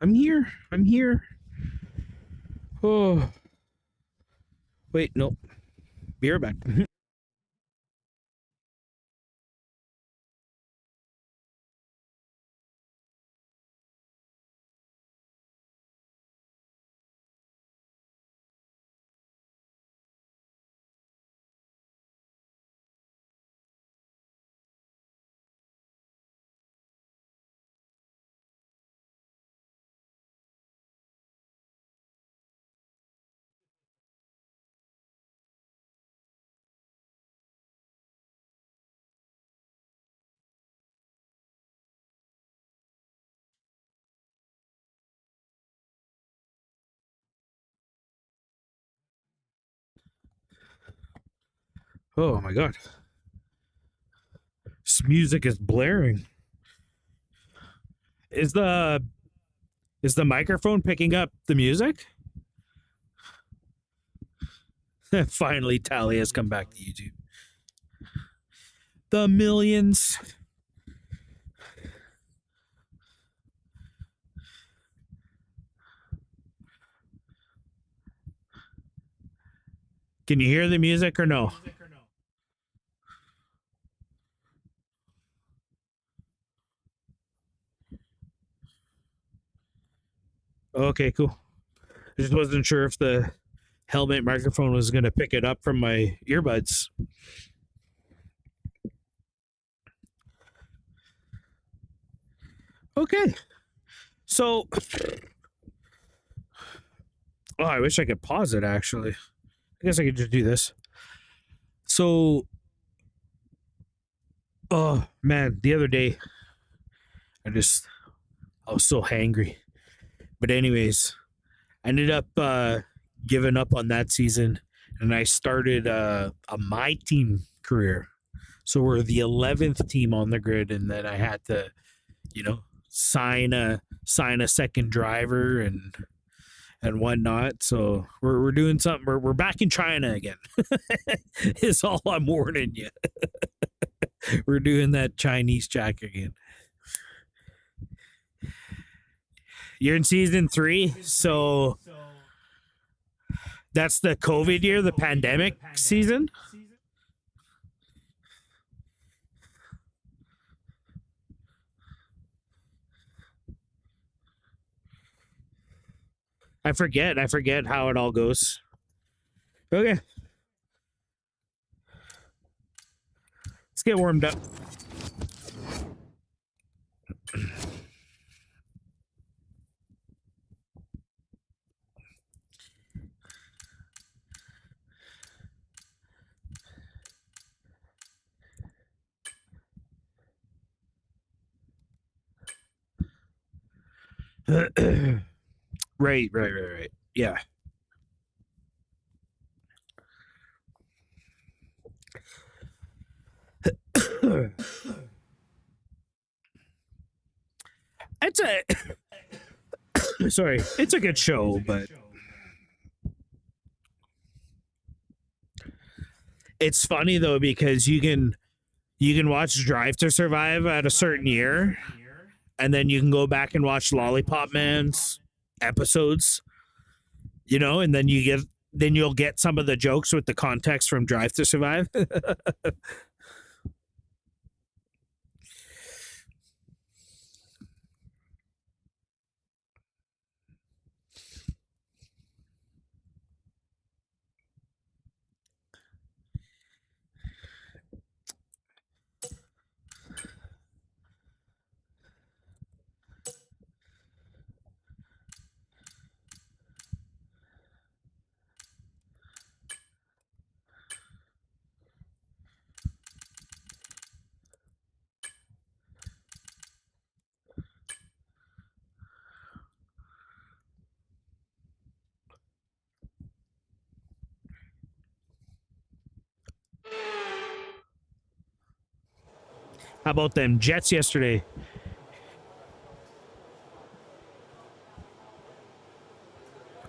I'm here. I'm here. Oh, wait, no. Be right back. Oh my god. This music is blaring. Is the microphone picking up the music? Finally, Tally has come back to YouTube. The millions. Can you hear the music or no? Okay, cool. I just wasn't sure if the helmet microphone was going to pick it up from my earbuds. Okay. So, oh, I wish I could pause it actually. I guess I could just do this. So, oh man, the other day I was so hangry. But anyways, I ended up giving up on that season and I started a my team career. So we're the 11th team on the grid and then I had to, you know, sign a second driver and whatnot. So we're doing something. We're back in China again. Is all I'm warning you. We're doing that Chinese jack again. You're in season 3, so that's the COVID year, the pandemic season. I forget how it all goes. Okay, let's get warmed up. Right. Yeah. It's a sorry, it's a good show, but it's funny though because you can watch Drive to Survive at a certain year, and then you can go back and watch Lollipop Man's episodes, and then you'll get some of the jokes with the context from Drive to Survive. How about them Jets yesterday?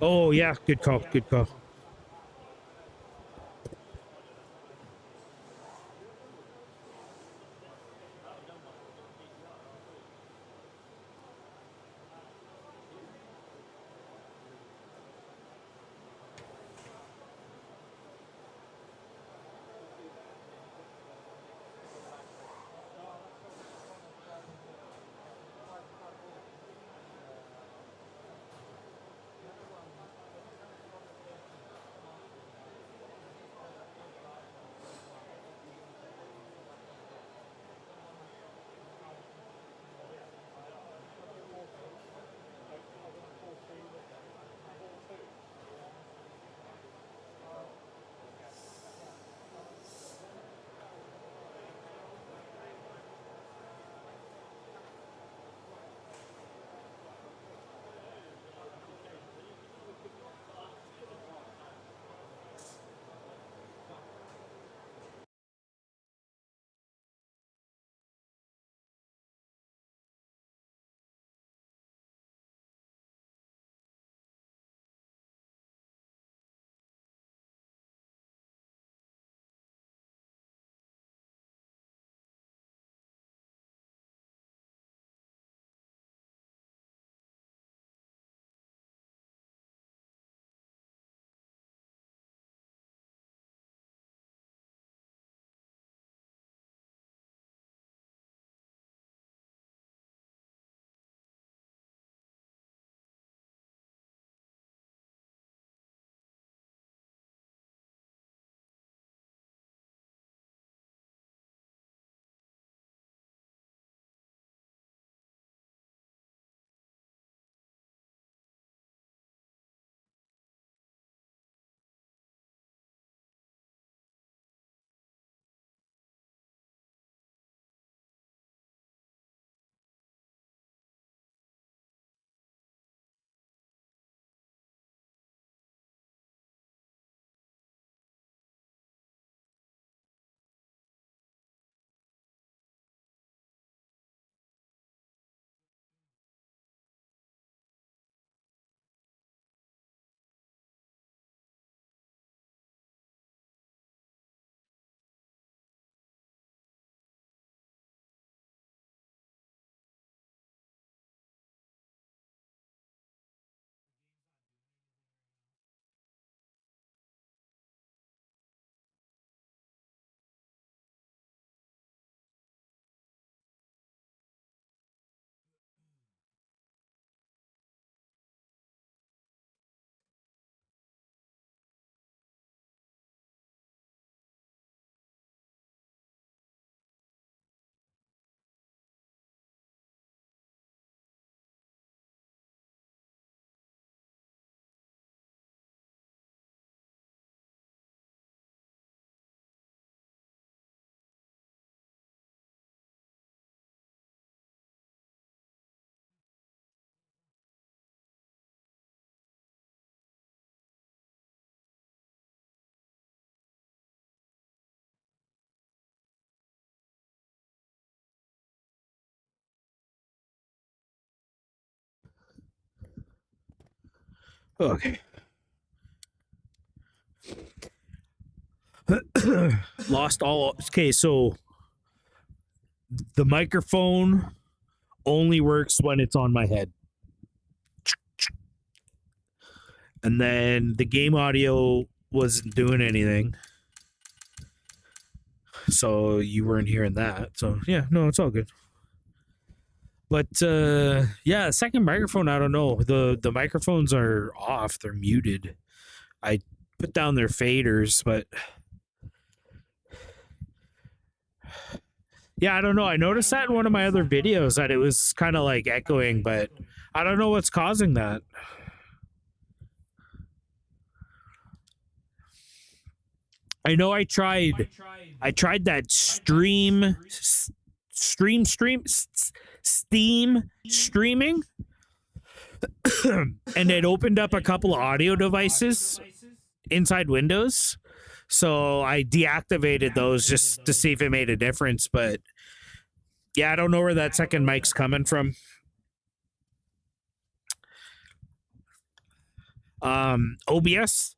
Oh yeah, good call, good call. Okay. Lost all. Okay, so the microphone only works when it's on my head. And then the game audio wasn't doing anything. So you weren't hearing that. So yeah, no, it's all good. But yeah, second microphone, I don't know. The microphones are off, they're muted. I put down their faders, but yeah, I don't know. I noticed that in one of my other videos that it was kind of like echoing, but I don't know what's causing that. I know I tried that Steam streaming and it opened up a couple of audio devices inside Windows. So I deactivated those just to see if it made a difference, but yeah, I don't know where that second mic's coming from. OBS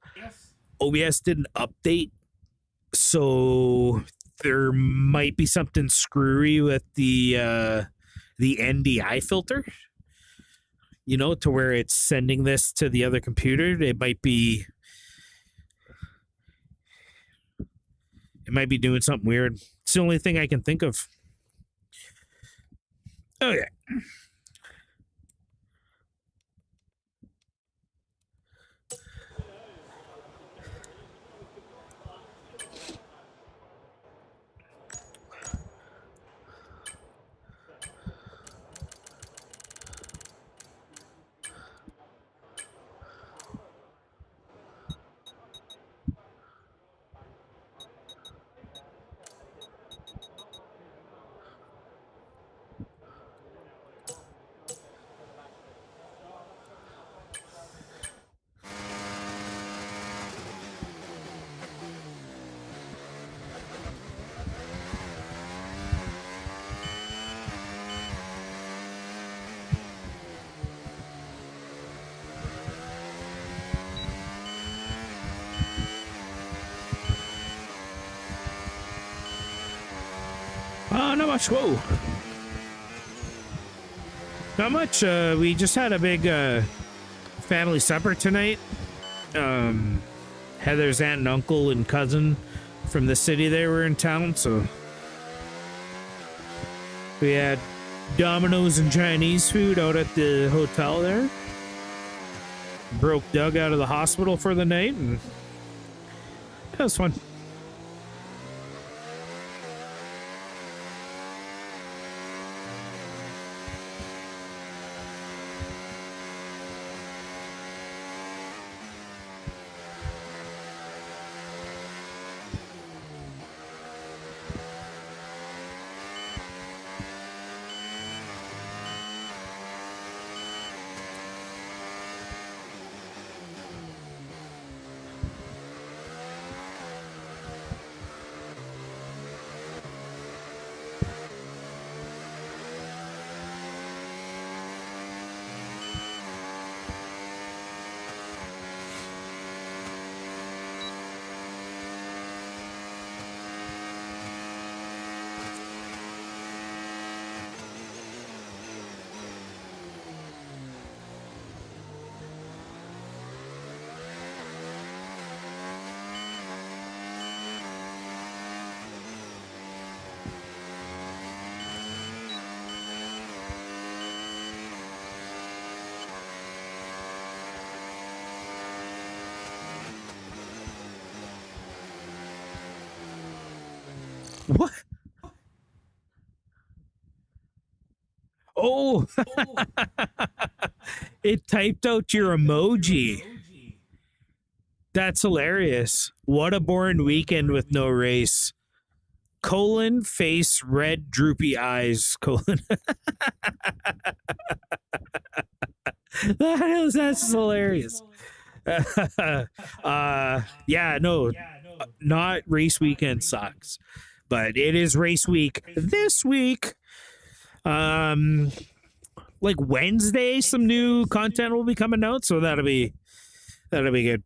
did an update, so there might be something screwy with the NDI filter. You know, to where it's sending this to the other computer. It might be doing something weird. It's the only thing I can think of. Oh yeah. Not much. Whoa. Not much. We just had a big family supper tonight. Heather's aunt and uncle and cousin from the city, they were in town, so we had Domino's and Chinese food out at the hotel there. Broke Doug out of the hospital for the night, and that was fun. What? Oh, it typed out your emoji. That's hilarious. What a boring weekend with no race. Colon, face, red, droopy eyes. Colon. That's hilarious. Yeah, no, not race weekend sucks, but it is race week this week. Like Wednesday, some new content will be coming out, so that'll be That'll be good.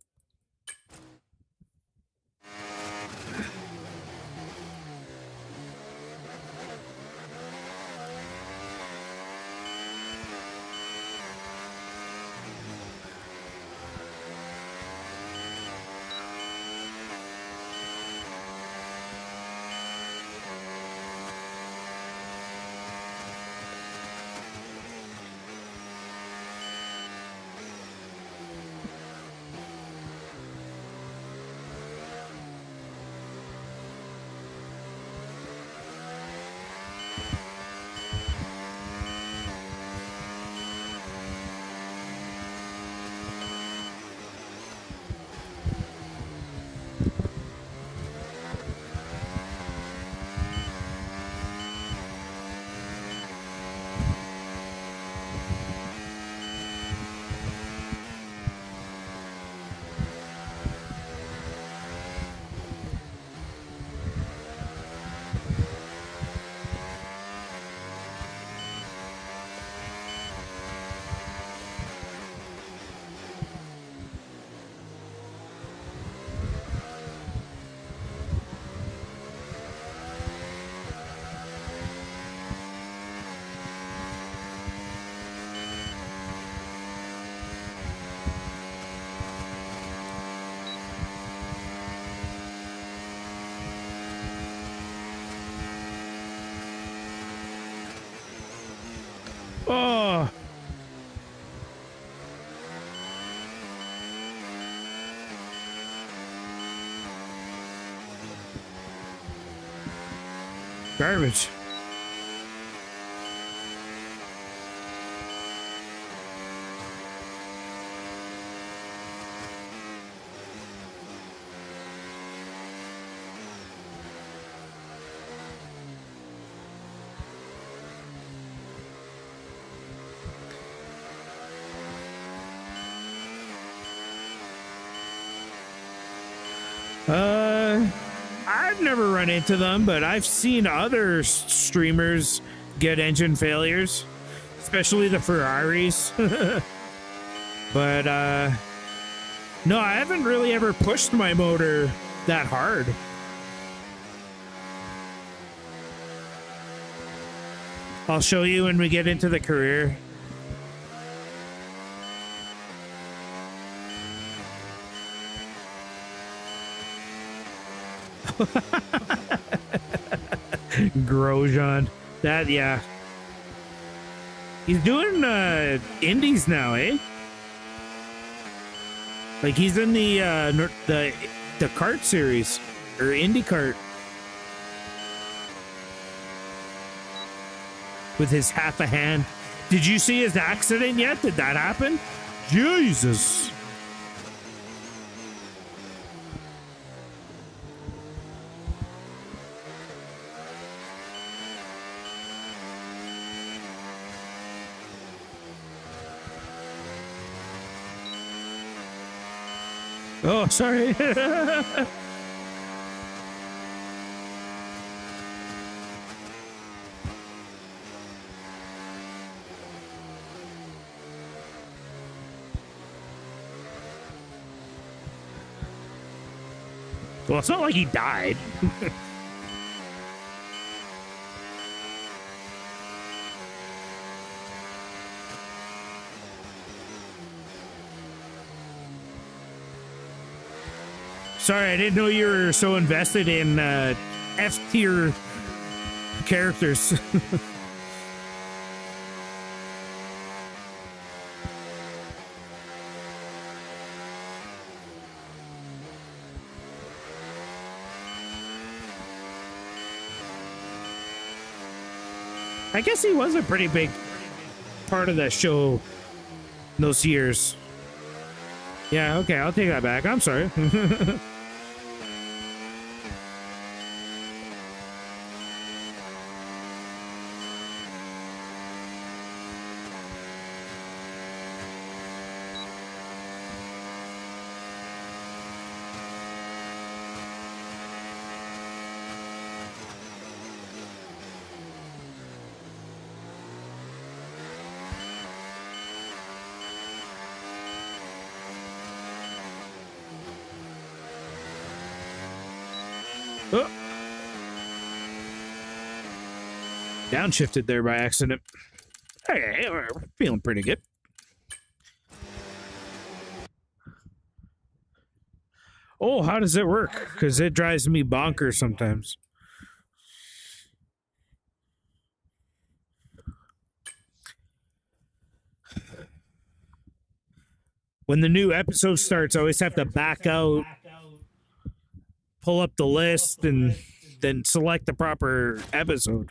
Oh, garbage. I've never run into them, but I've seen other streamers get engine failures, especially the Ferraris. But no, I haven't really ever pushed my motor that hard. I'll show you when we get into the career. Grosjean. That, yeah. He's doing indies now, eh? Like he's in the kart series or Indy kart with his half a hand. Did you see his accident yet? Did that happen? Jesus. Oh, sorry. Well, it's not like he died. Sorry, I didn't know you were so invested in F-tier characters. I guess he was a pretty big part of that show those years. Yeah, okay, I'll take that back. I'm sorry. Oh. Downshifted there by accident. Hey, we're feeling pretty good. Oh, how does it work? Because it drives me bonkers sometimes. When the new episode starts, I always have to back out, pull up the list, and then select the proper episode.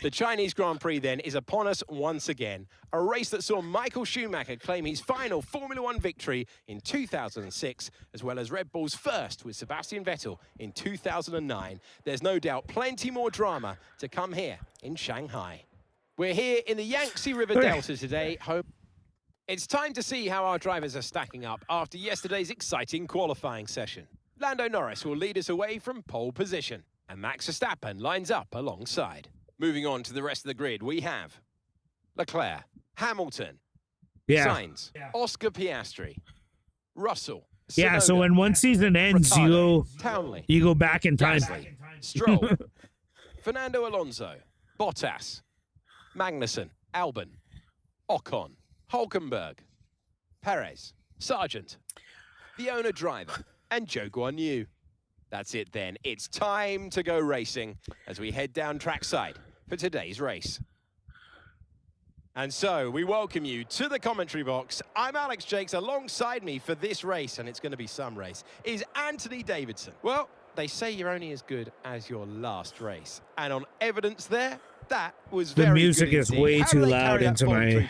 The Chinese Grand Prix, then, is upon us once again. A race that saw Michael Schumacher claim his final Formula One victory in 2006, as well as Red Bull's first with Sebastian Vettel in 2009. There's no doubt plenty more drama to come here in Shanghai. We're here in the Yangtze River Delta today. It's time to see how our drivers are stacking up after yesterday's exciting qualifying session. Lando Norris will lead us away from pole position, and Max Verstappen lines up alongside. Moving on to the rest of the grid, we have Leclerc, Hamilton, Sainz, Oscar Piastri, Russell, Tsunoda, so when one season ends, Ricciardo, Townley, you go back in time. Gasly, Stroll, Fernando Alonso, Bottas, Magnussen, Albon, Ocon, Hulkenberg, Perez, Sargent, the owner driver, and Zhou Guanyu. That's it then. It's time to go racing as we head down trackside for today's race. And so we welcome you to the commentary box. I'm Alex Jakes. Alongside me for this race, and it's going to be some race, is Anthony Davidson. Well, they say you're only as good as your last race. And on evidence there, that was very good. The music is way too loud into my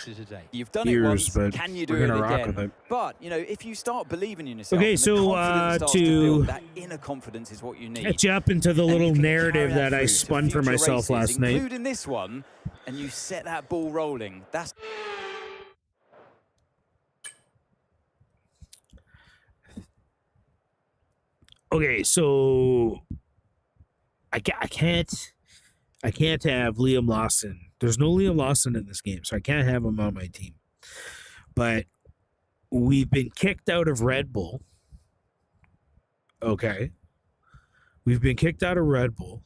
You've done ears, it once, but can you do we're it gonna rock again? with it. But, you know, if you start believing in yourself, Okay, and so, the confidence starts to to build, that inner confidence is what you need. Catch up into the And little you can narrative carry that I through to spun for future myself races, last night. including this one, and you set that ball rolling. That's... Okay, so I can't have Liam Lawson. There's no Liam Lawson in this game, so I can't have him on my team. But we've been kicked out of Red Bull. Okay. We've been kicked out of Red Bull,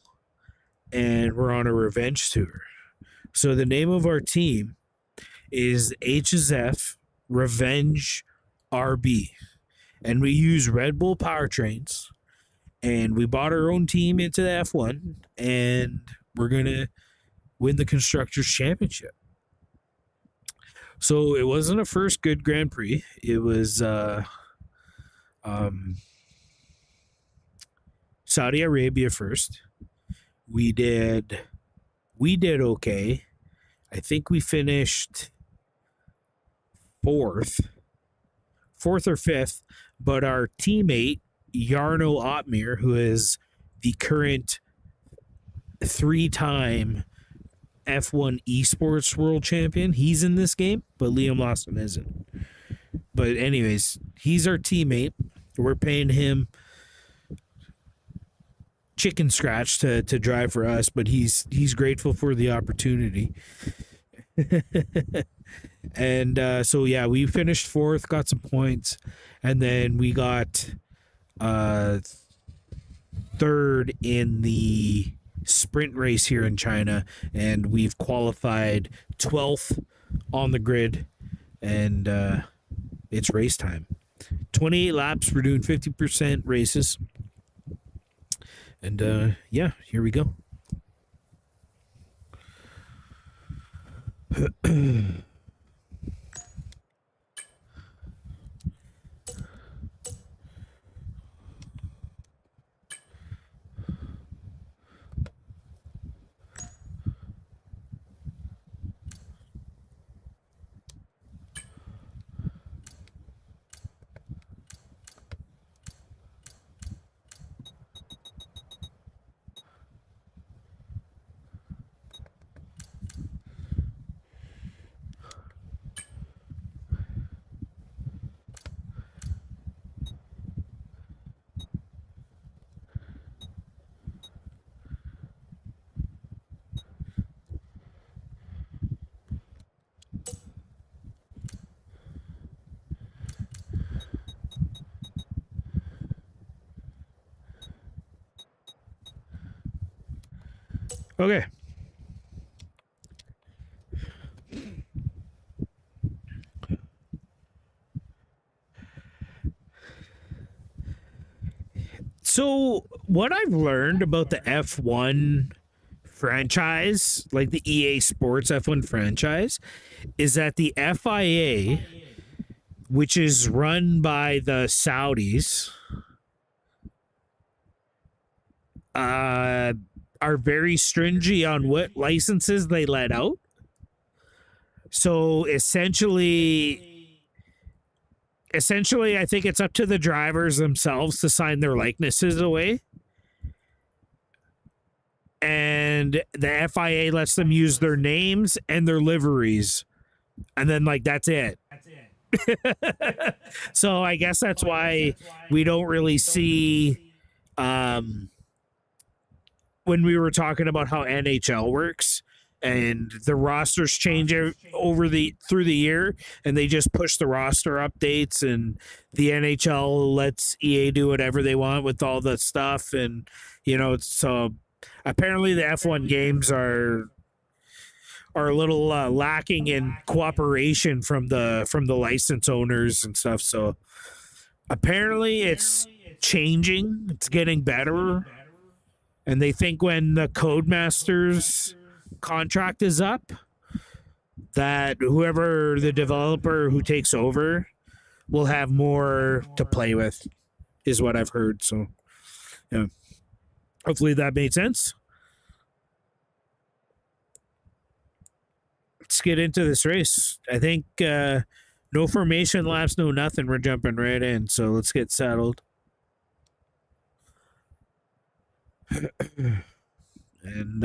and we're on a revenge tour. So the name of our team is HSF Revenge RB. And we use Red Bull powertrains, and we bought our own team into the F1, and we're going to win the Constructors' Championship. So it wasn't a first good Grand Prix. It was Saudi Arabia first. We did okay. I think we finished fourth or fifth, but our teammate Jarno Otmir, who is the current 3-time F1 esports world champion, he's in this game, but Liam Lawson isn't. But anyways, he's our teammate. We're paying him chicken scratch to drive for us, but he's grateful for the opportunity. And so yeah, we finished fourth, got some points, and then we got third in the sprint race here in China, and we've qualified 12th on the grid, and it's race time. 28 laps. We're doing 50% races, and yeah, here we go. Okay. So, what I've learned about the F1 franchise, like the EA Sports F1 franchise, is that the FIA, which is run by the Saudis, are very stringent on what licenses they let out. So essentially, I think it's up to the drivers themselves to sign their likenesses away. And the FIA lets them use their names and their liveries. And then, like, that's it. So I guess that's why we don't really see, when we were talking about how NHL works and the rosters change through the year, and they just push the roster updates, and the NHL lets EA do whatever they want with all the stuff. And so apparently the F1 games are a little lacking in cooperation from the license owners and stuff. So apparently it's changing, it's getting better, and they think when the Codemasters contract is up, that whoever the developer who takes over will have more to play with, is what I've heard. So yeah, hopefully that made sense. Let's get into this race. I think no formation laps, no nothing. We're jumping right in. So let's get settled. And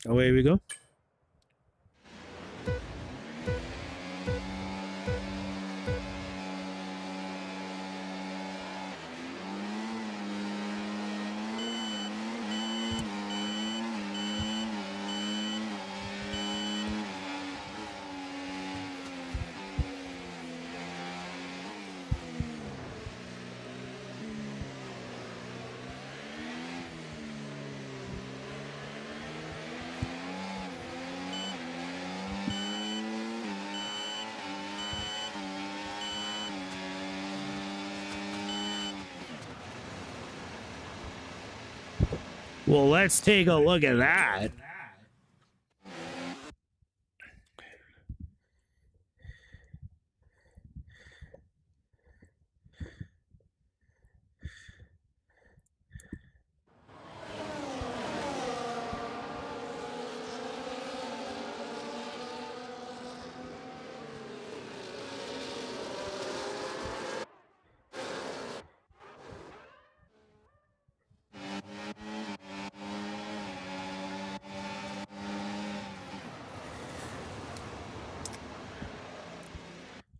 away we go. Well, let's take a look at that.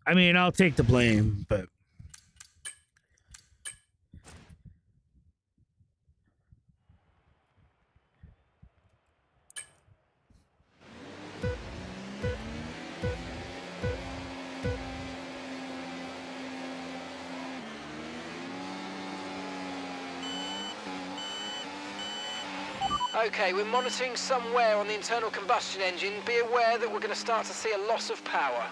I mean, I'll take the blame, but Okay, we're monitoring somewhere on the internal combustion engine. Be aware that we're going to start to see a loss of power.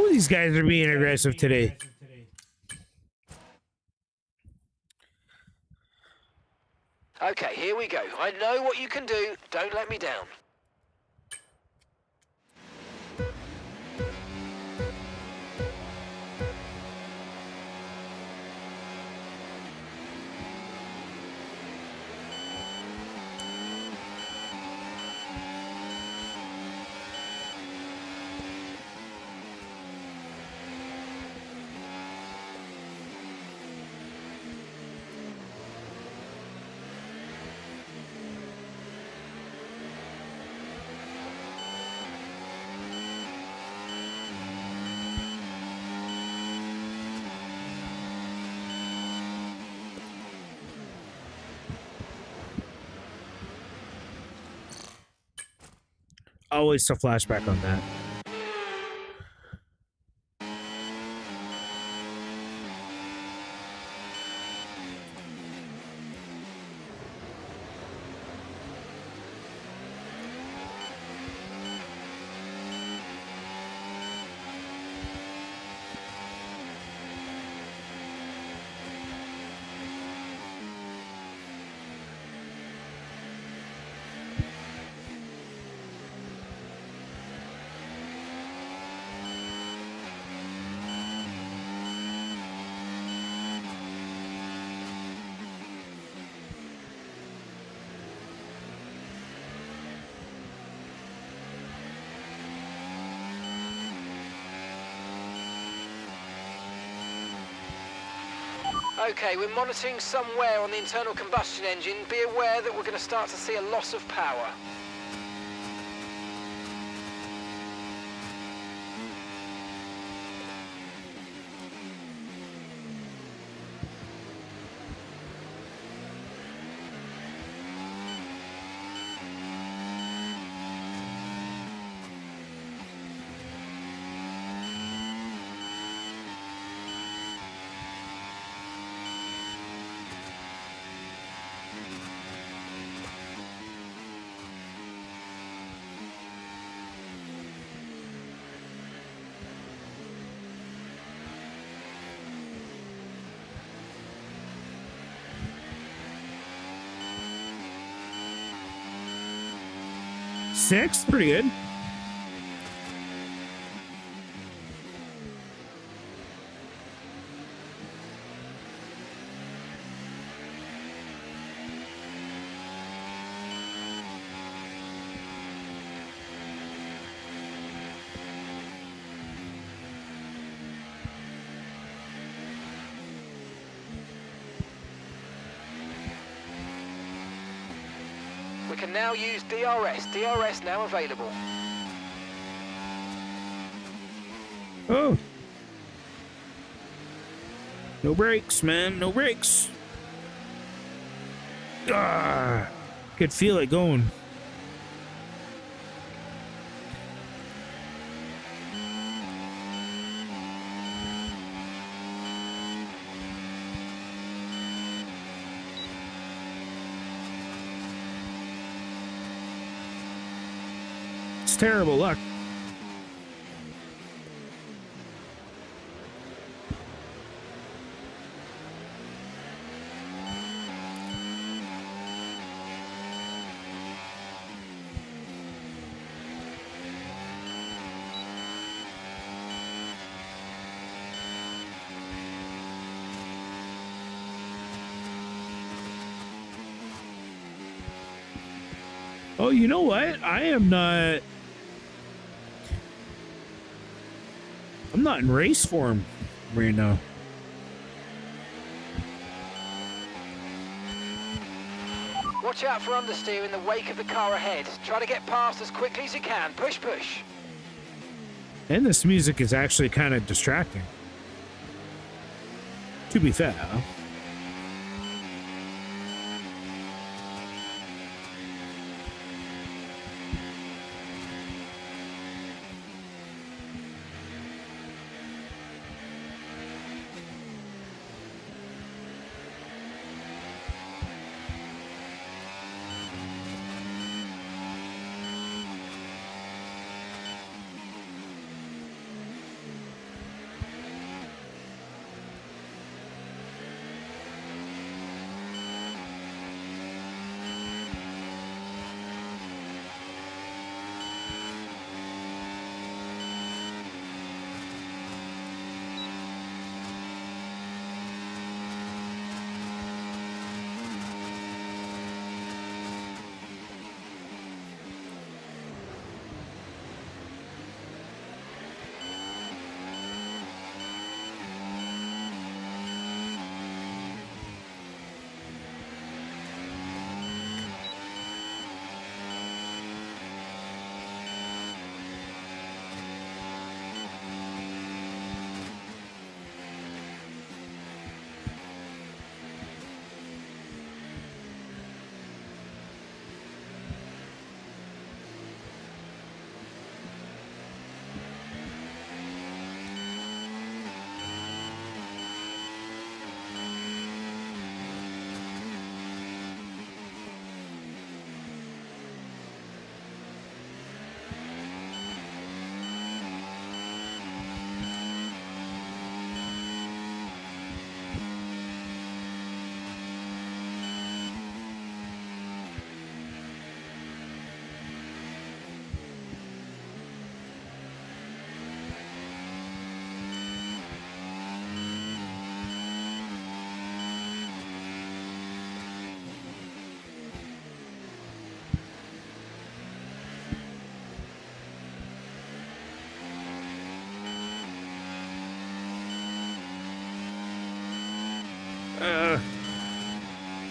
ooh, these guys are being aggressive today. Okay, here we go. I know what you can do. Don't let me down. Always a flashback on that. Okay, we're monitoring some wear on the internal combustion engine. Be aware that we're going to start to see a loss of power. Six, pretty good. We can now use DRS. DRS now available. Oh. No brakes, man. No brakes. Ah. Could feel it going. It's terrible luck. Oh, you know what? I'm not in race form right now. Watch out for understeer in the wake of the car ahead. Try to get past as quickly as you can. Push, push. And this music is actually kind of distracting. To be fair.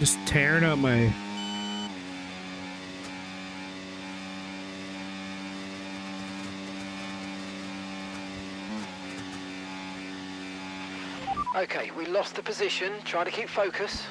Just tearing up my... Okay, we lost the position. Try to keep focus.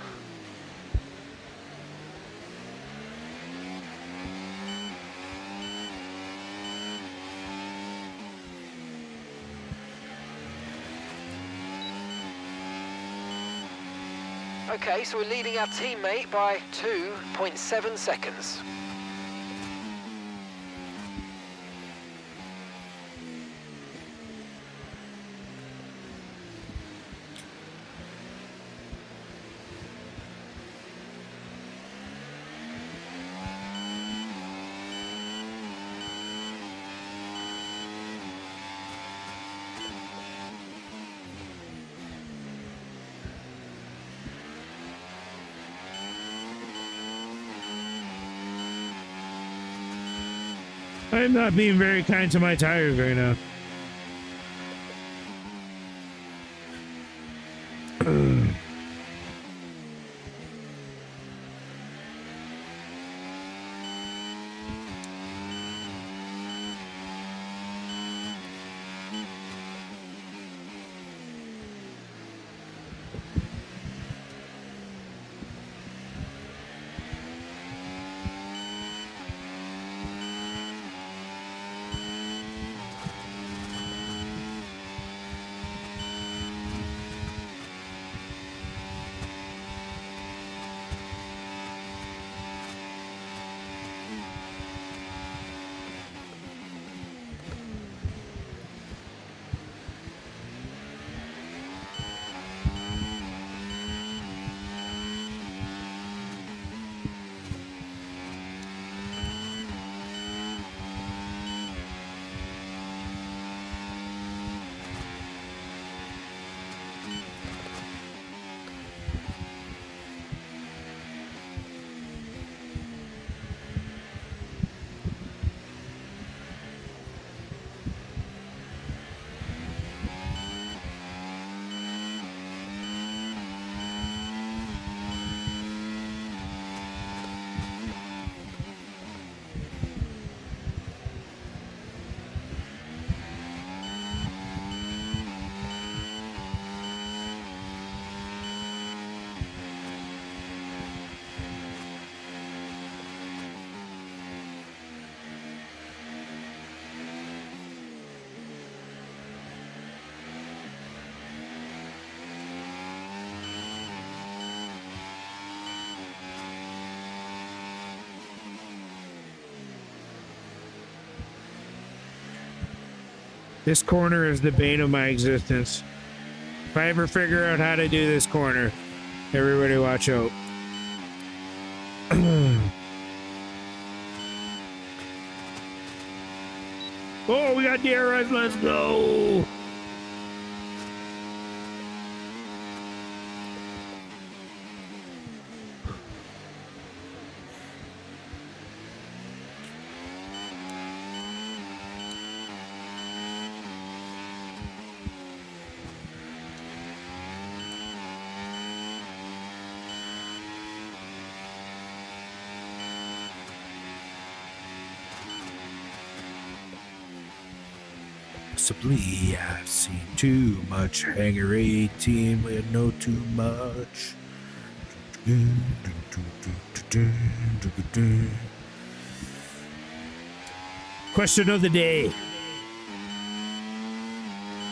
Okay, so we're leading our teammate by 2.7 seconds. I'm not being very kind to my tires right now. This corner is the bane of my existence. If I ever figure out how to do this corner, everybody watch out. Oh, we got DRS, let's go! Possibly I've seen too much. Hanger 18, we know too much. Question of the day.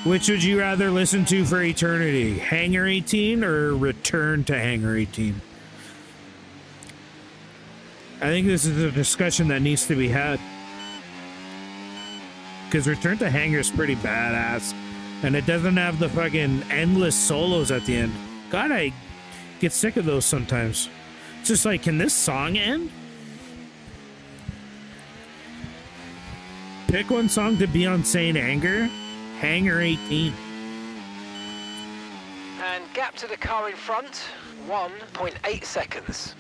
Which would you rather listen to for eternity? Hanger 18 or Return to Hanger 18? I think this is a discussion that needs to be had. Because Return to Hanger is pretty badass. And it doesn't have the fucking endless solos at the end. God, I get sick of those sometimes. It's just like, can this song end? Pick one song to be on Saint Anger. Hanger 18. And gap to the car in front, 1.8 seconds.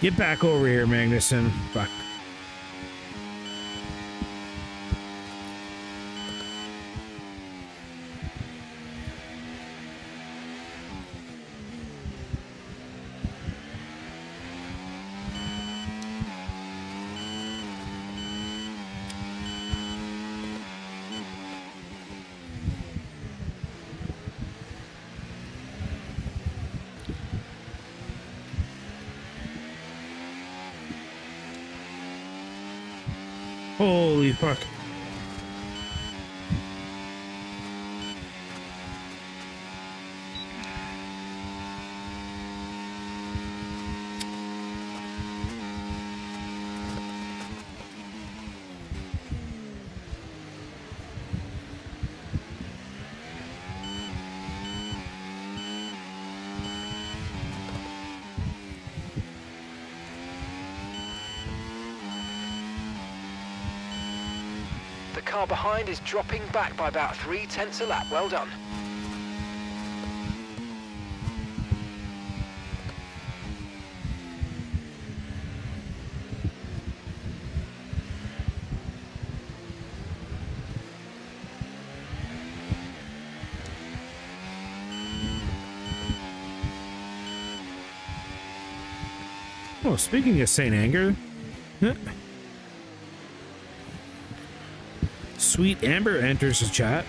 Get back over here, Magnuson. Fuck. Holy fuck. The car behind is dropping back by about 3/10 a lap. Well done. Oh, speaking of St. Anger. Sweet Amber enters the chat.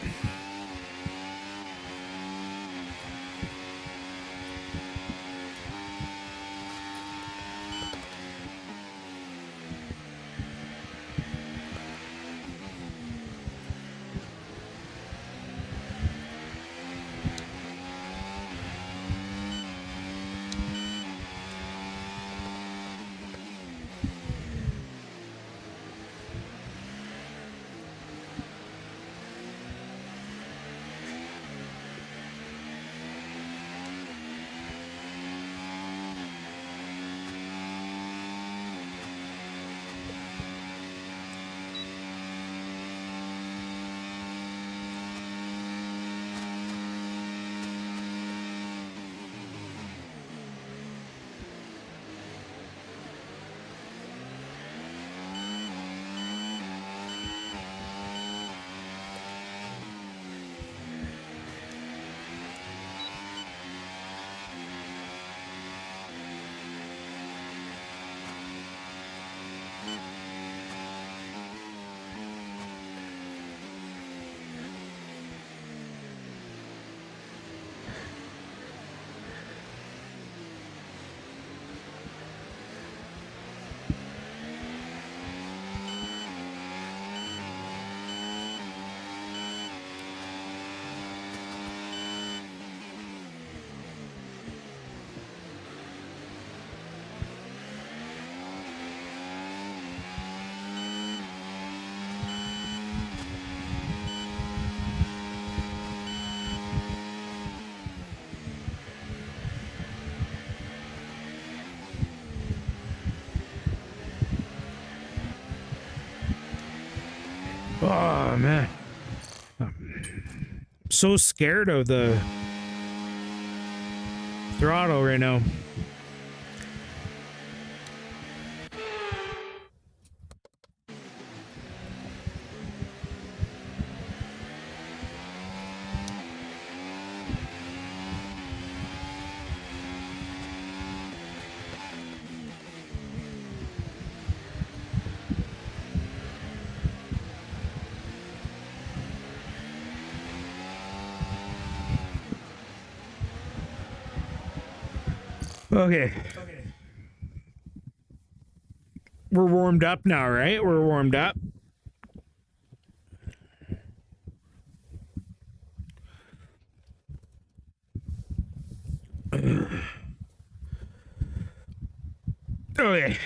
Oh man, I'm so scared of the throttle right now. Okay. We're warmed up now, right? We're warmed up. Okay.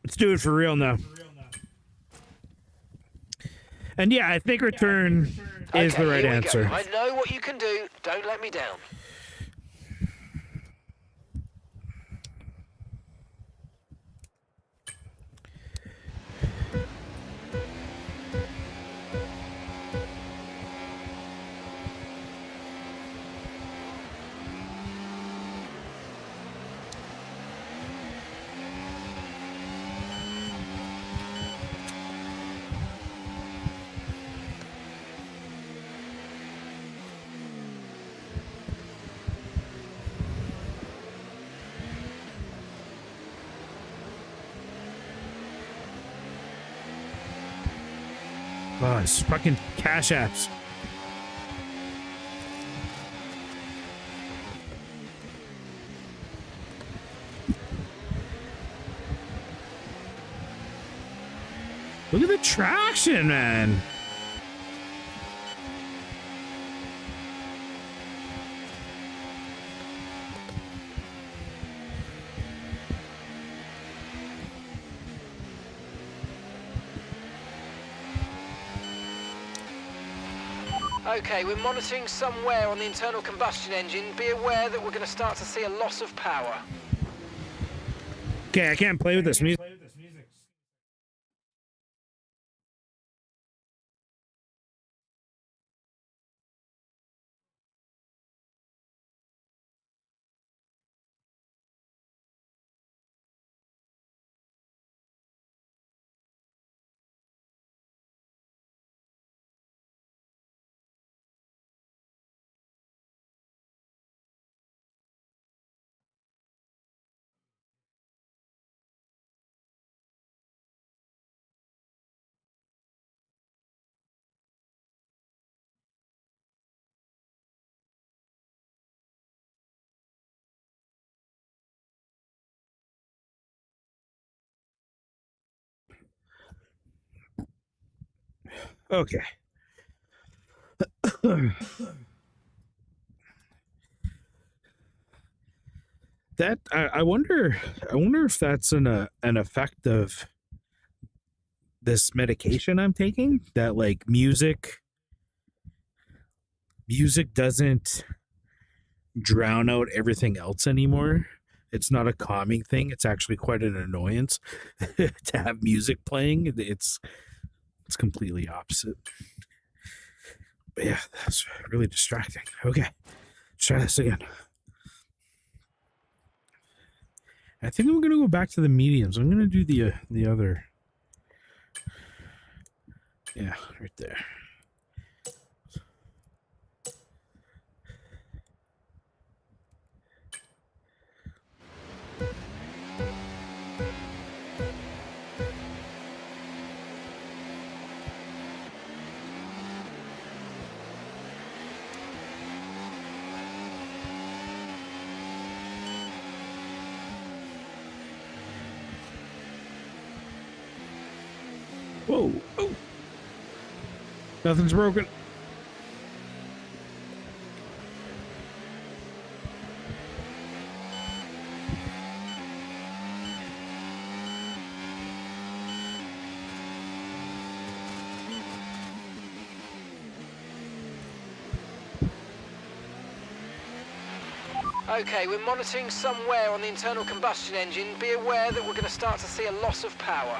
Let's do it for real now. And yeah, I think return is Okay, the right here we go. answer. I know what you can do. Don't let me down. Oh, it's fucking cash apps. Look at the traction, man. Okay, we're monitoring some wear on the internal combustion engine. Be aware that we're going to start to see a loss of power. Okay, I can't play with this music. Okay. That I wonder if that's an effect of this medication I'm taking, that like music doesn't drown out everything else anymore. It's not a calming thing. It's actually quite an annoyance to have music playing. It's completely opposite. But yeah, that's really distracting. Okay, let's try this again. I think I'm gonna go back to the mediums. I'm gonna do the other. Yeah, right there. Whoa! Oh. Nothing's broken. Okay, we're monitoring some wear on the internal combustion engine. Be aware that we're going to start to see a loss of power.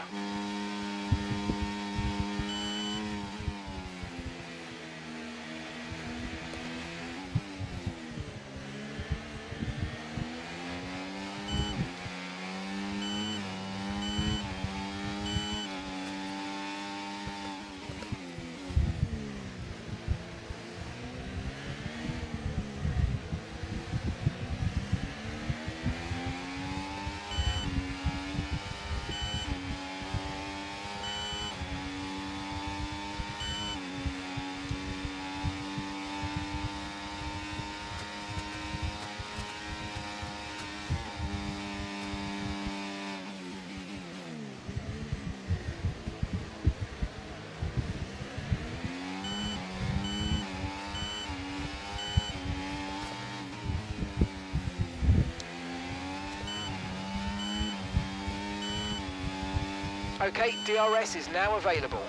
Okay, DRS is now available.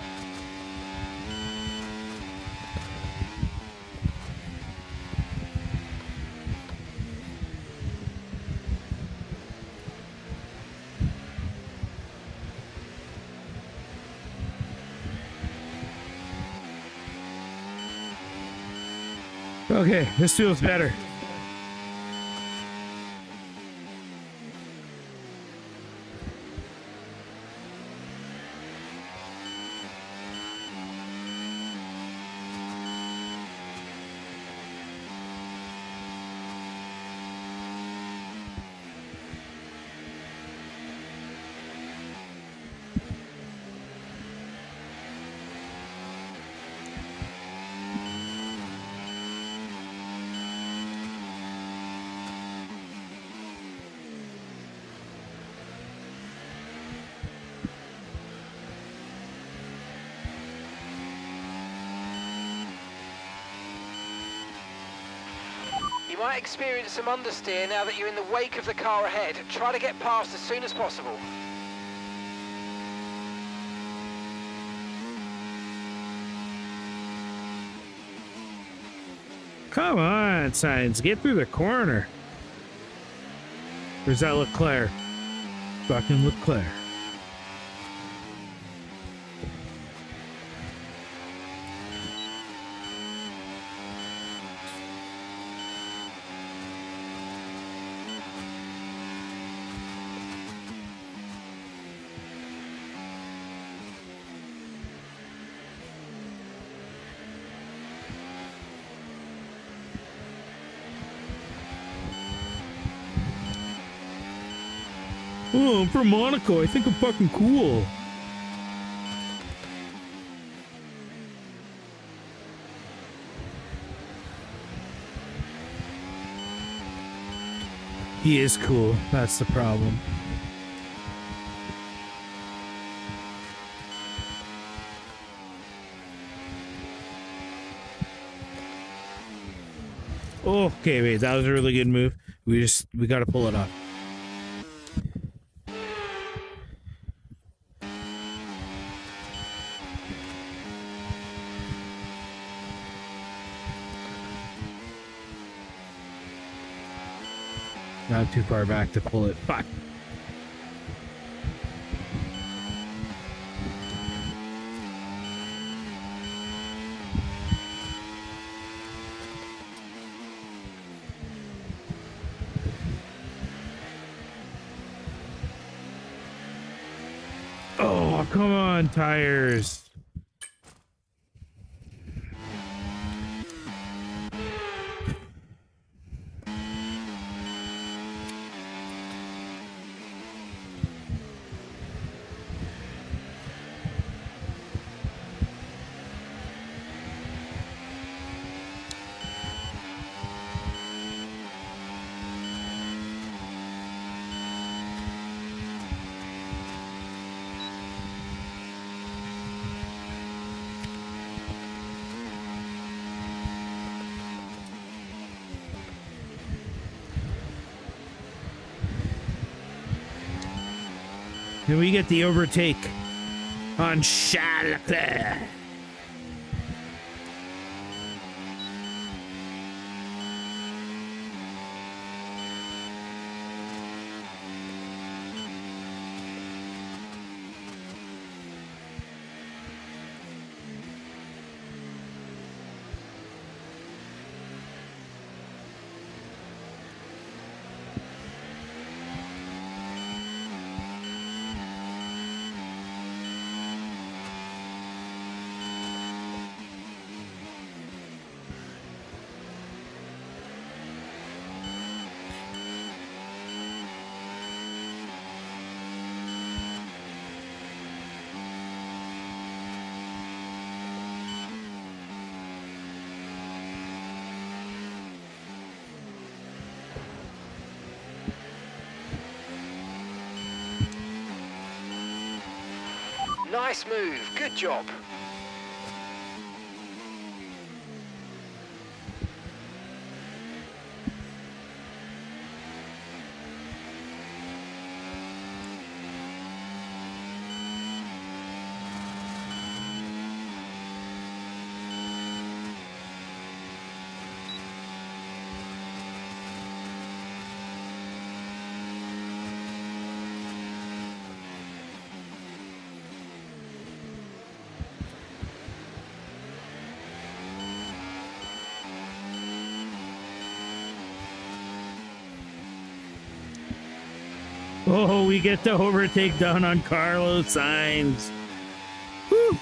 Okay, this feels better. You might experience some understeer now that you're in the wake of the car ahead. Try to get past as soon as possible. Come on, Sainz, get through the corner. Where's that Leclerc? Fucking Leclerc. Oh, I'm from Monaco. I think I'm fucking cool. He is cool. That's the problem. Okay, wait. That was a really good move. We got to pull it off. Not too far back to pull it. Fuck. Oh, come on, tires. Can we get the overtake on Charles Leclerc? Nice move. Good job. Oh, we get the overtake done on Carlos Sainz. Woo.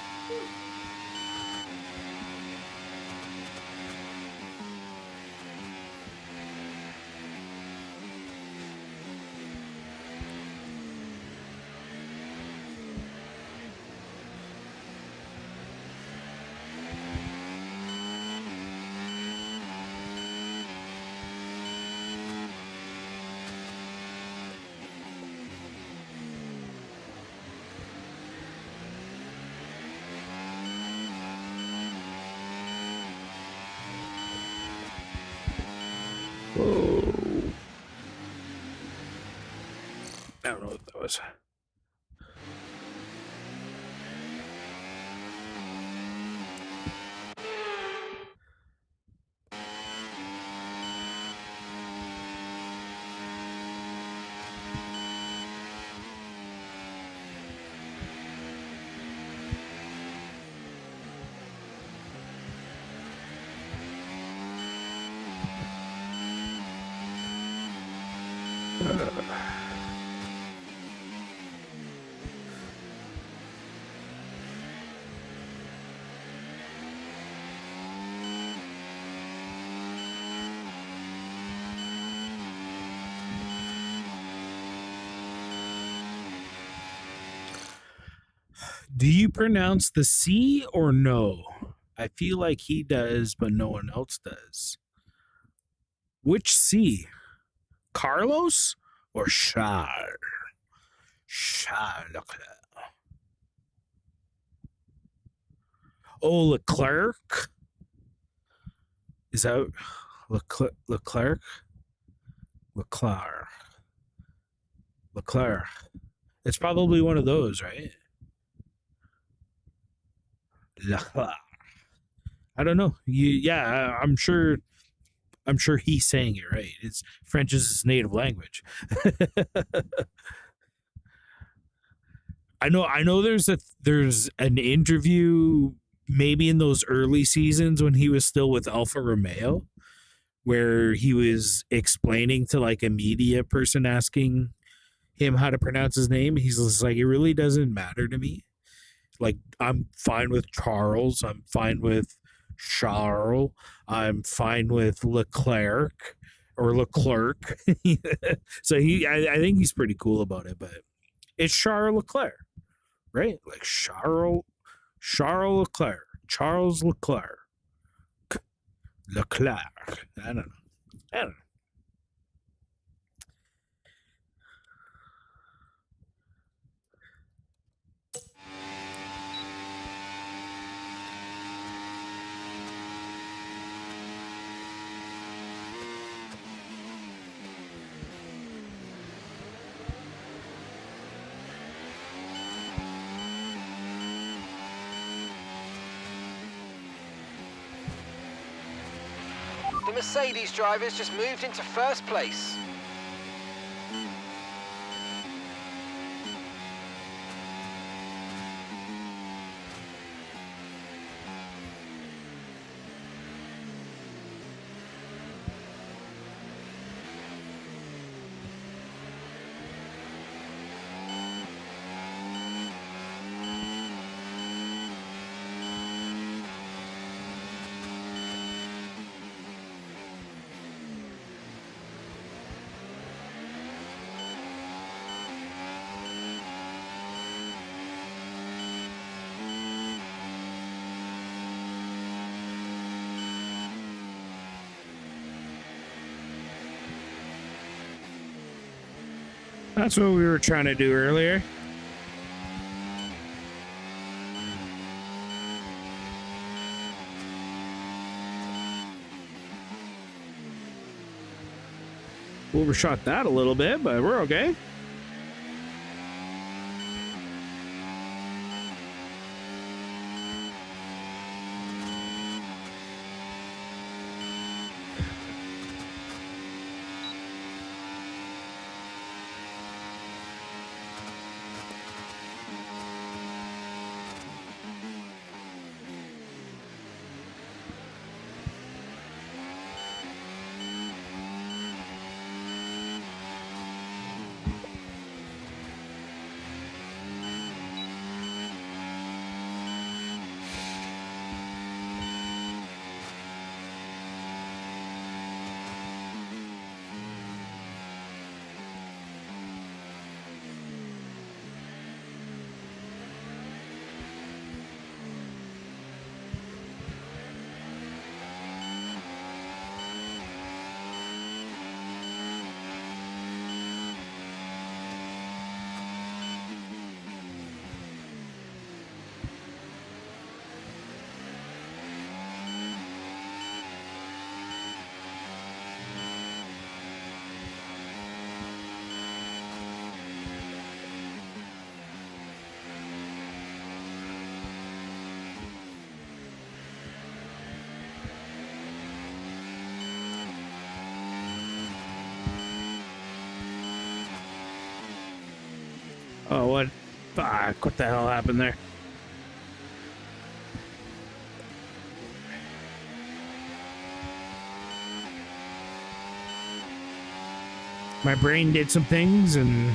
Whoa. I don't know what that was. Do you pronounce the C or no? I feel like he does, but no one else does. Which C? Carlos or Charles? Charles Leclerc. Oh, Leclerc? Is that Leclerc? Leclerc. It's probably one of those, right? Leclerc. I don't know. I'm sure. I'm sure he's saying it right. It's French is his native language. I know. There's an interview maybe in those early seasons when he was still with Alfa Romeo, where he was explaining to like a media person asking him how to pronounce his name. He's just like, it really doesn't matter to me. Like, I'm fine with Charles. I'm fine with Charles. I'm fine with Leclerc or Leclerc. So I think he's pretty cool about it, but it's Charles Leclerc, right? Like Charles Leclerc, Charles Leclerc, Leclerc. I don't know. The Mercedes drivers just moved into first place. That's what we were trying to do earlier. Overshot that a little bit, but we're okay. Oh, what? Fuck, what the hell happened there? My brain did some things and...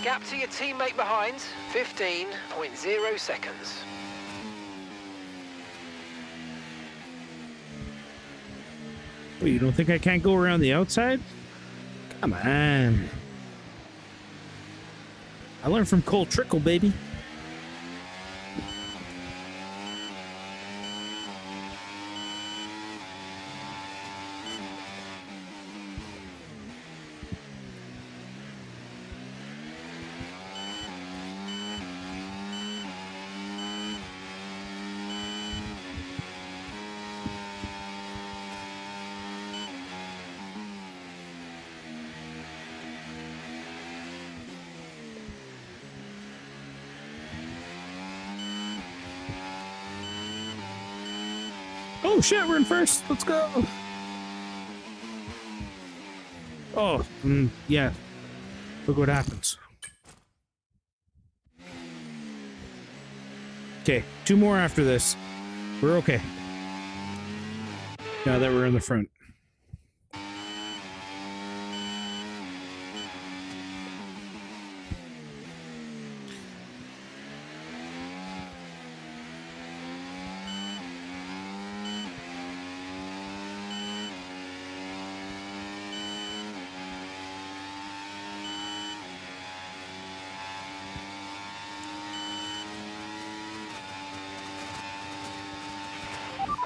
Gap to your teammate behind, 15.0 seconds. Wait, you don't think I can't go around the outside? Come on. I learned from Cole Trickle, baby. Oh shit, we're in first. Let's go. Oh, yeah. Look what happens. Okay, 2 more after this. We're okay. Now that we're in the front.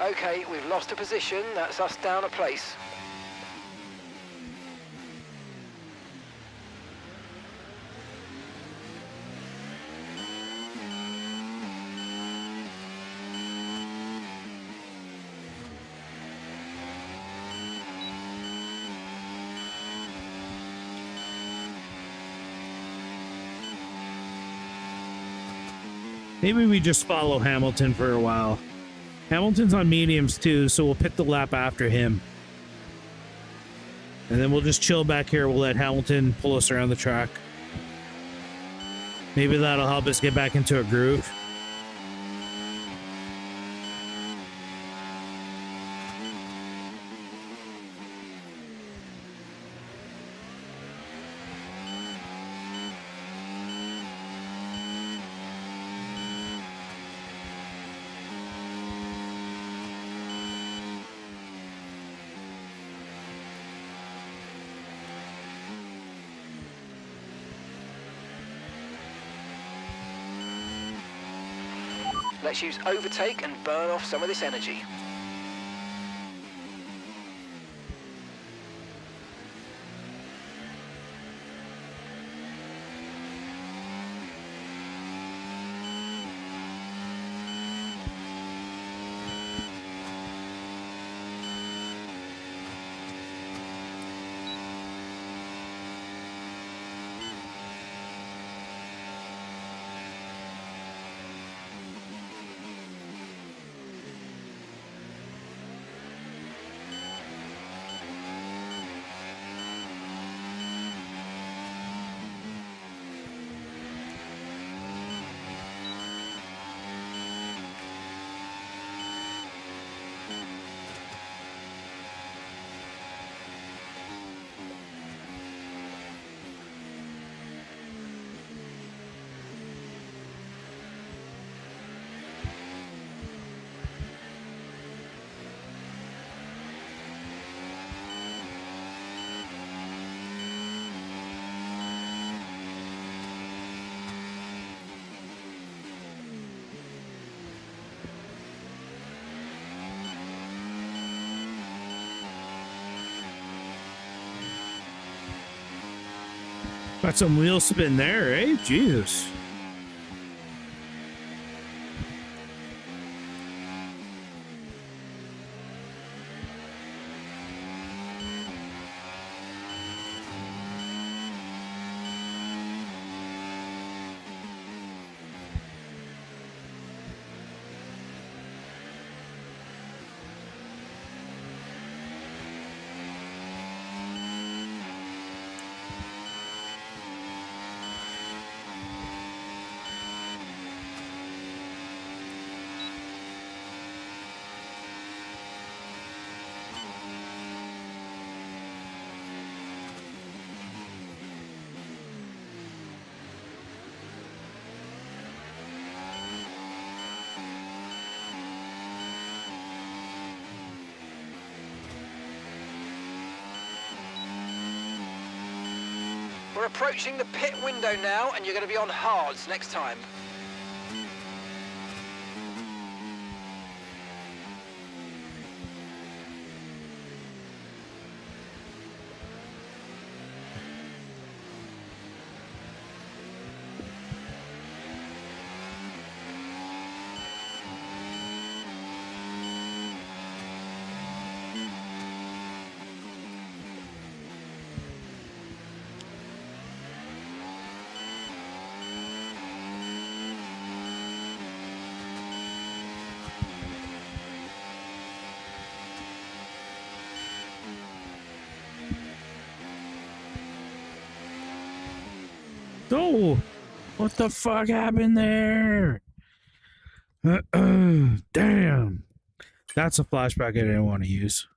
Okay, we've lost a position. That's us down a place. Maybe we just follow Hamilton for a while. Hamilton's on mediums too, so we'll pick the lap after him. And then we'll just chill back here. We'll let Hamilton pull us around the track. Maybe that'll help us get back into a groove. Let's use overtake and burn off some of this energy. Got some wheel spin there, eh? Jesus. We're approaching the pit window now, and you're going to be on hards next time. Oh, what the fuck happened there? Damn. That's a flashback I didn't want to use.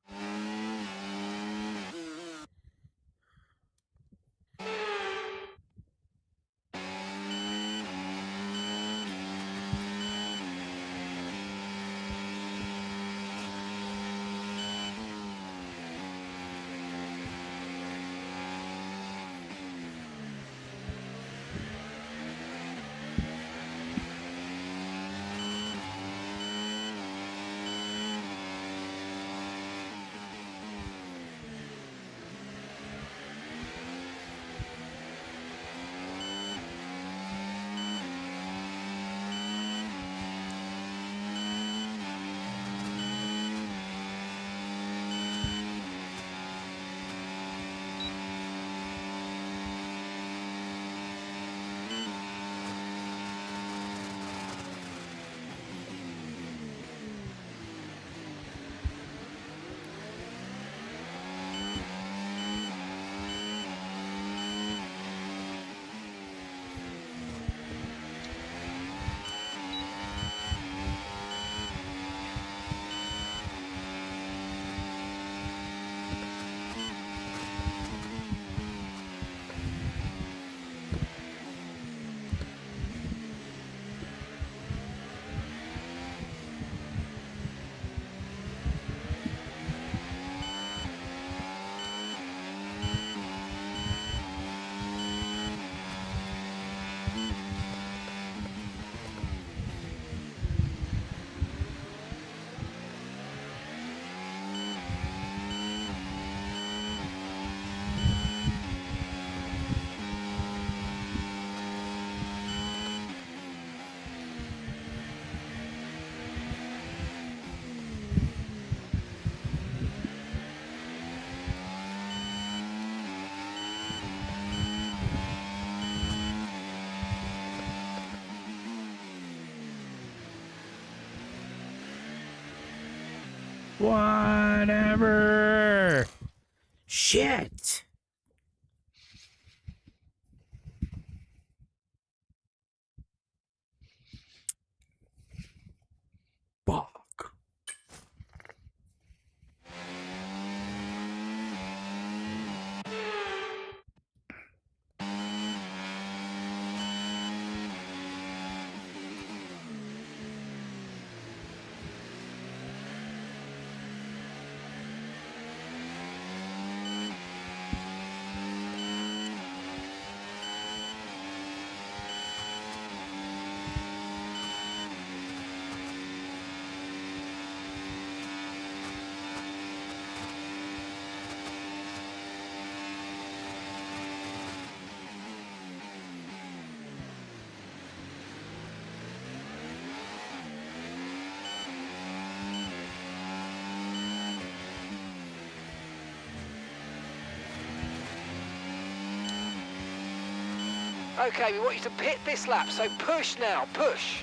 Whatever. Shit. Fuck. Okay, we want you to pit this lap, so push now, push.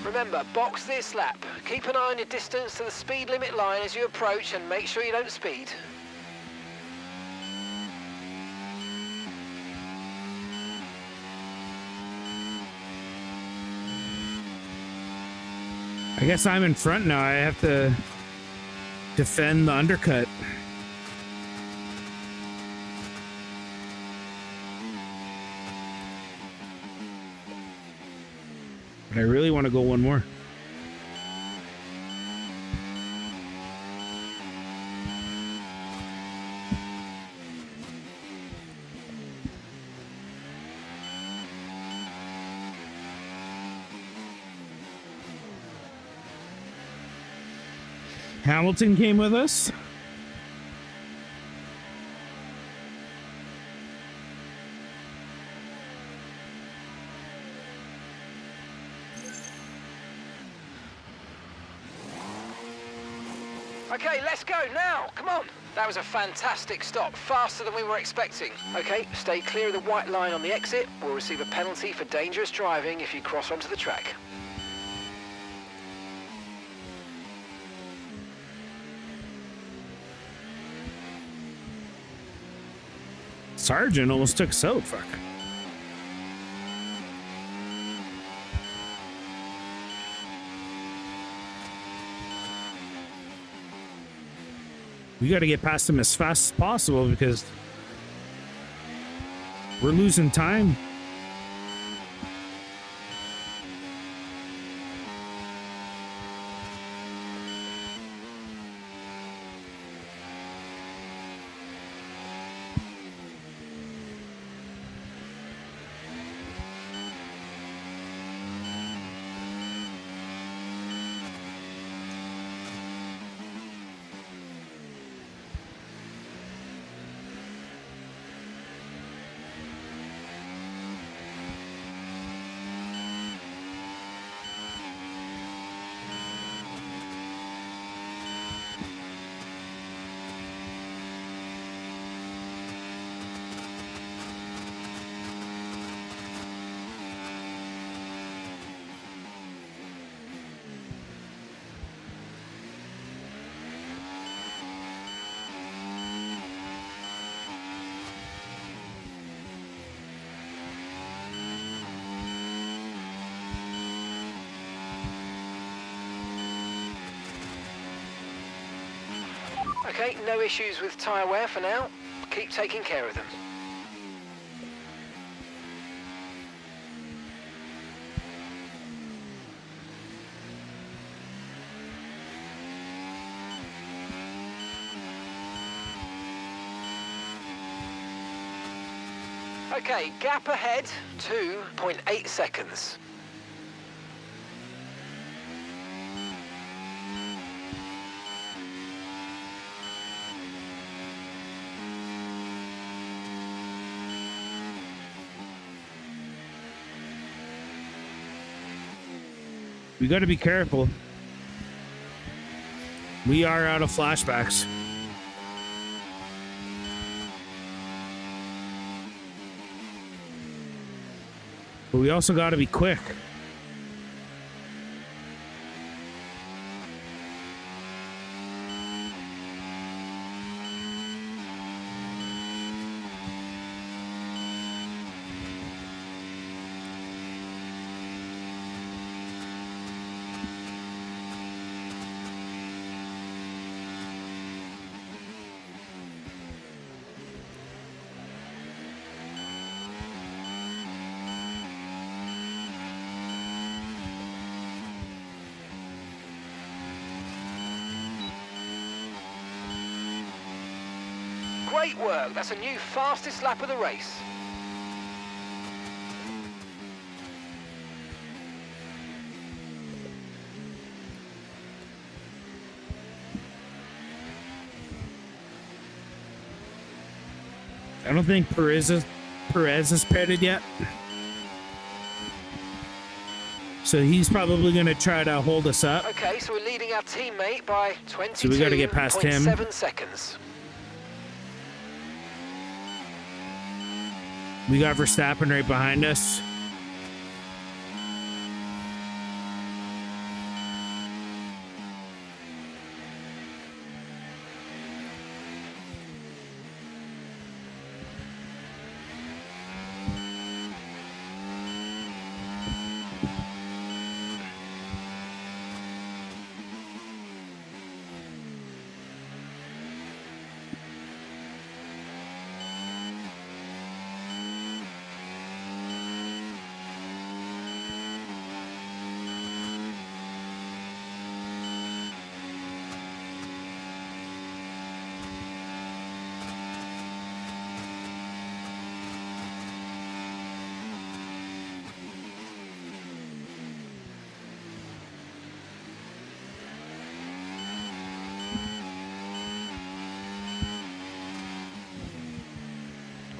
Remember, box this lap. Keep an eye on your distance to the speed limit line as you approach and make sure you don't speed. I guess I'm in front now. I have to defend the undercut. But I really want to go one more. Hamilton came with us. Okay, let's go now. Come on. That was a fantastic stop, faster than we were expecting. Okay, stay clear of the white line on the exit. We'll receive a penalty for dangerous driving if you cross onto the track. Sargent almost took us out. Fuck. We got to get past him as fast as possible because we're losing time. Okay, no issues with tyre wear for now. Keep taking care of them. Okay, gap ahead, 2.8 seconds. We got to be careful. We are out of flashbacks. But we also got to be quick. Great work. That's a new fastest lap of the race. I don't think Perez is pitted yet. So he's probably going to try to hold us up. Okay, so we're leading our teammate by 22.7 So we got to get past him. seconds. We got Verstappen right behind us.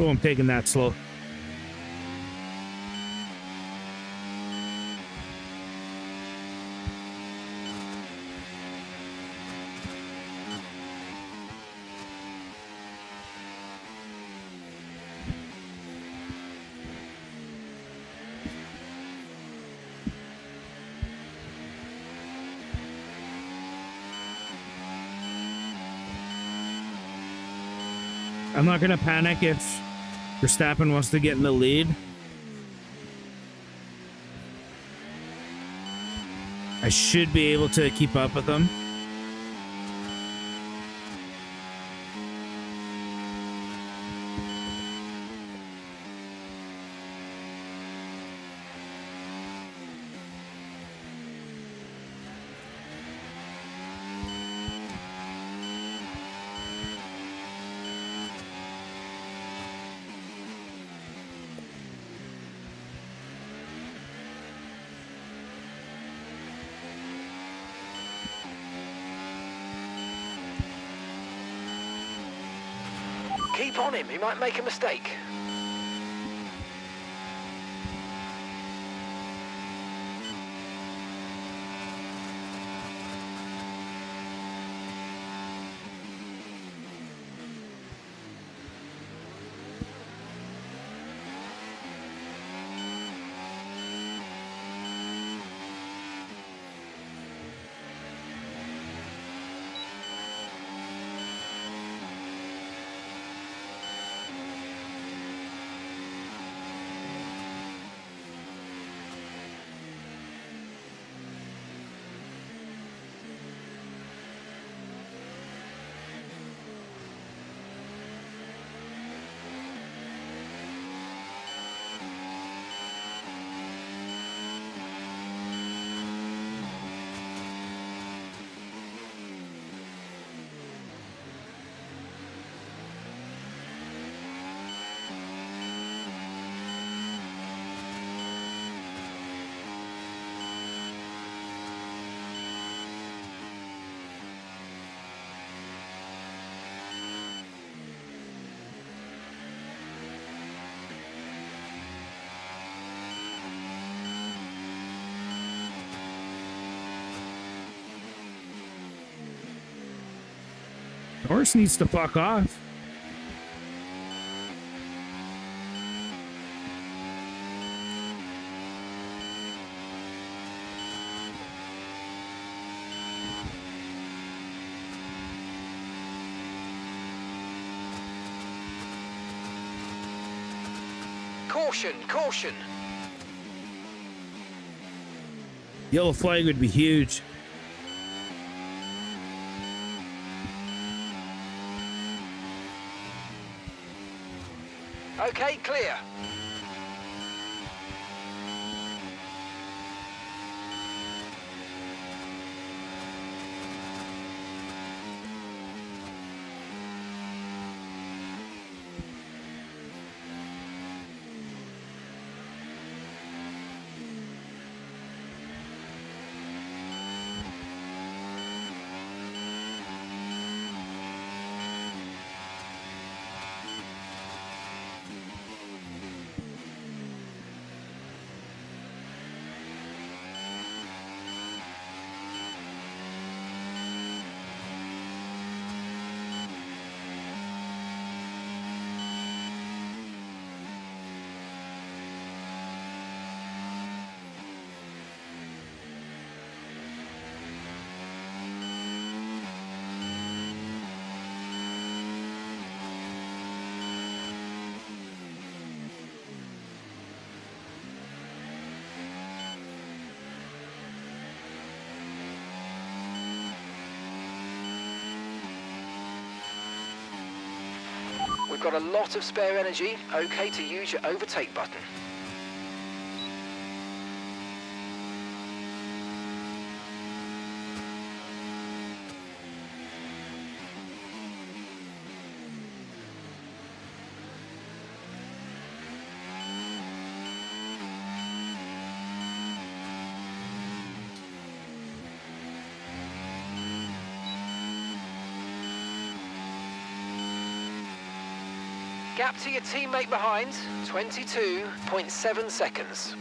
Oh, I'm taking that slow. I'm not going to panic if Verstappen wants to get in the lead. I should be able to keep up with him. Keep on him, he might make a mistake. Norris needs to fuck off. Caution, caution. Yellow flag would be huge. Okay, clear. We've got a lot of spare energy. Okay to use your overtake button. Gap to your teammate behind, 22.7 seconds.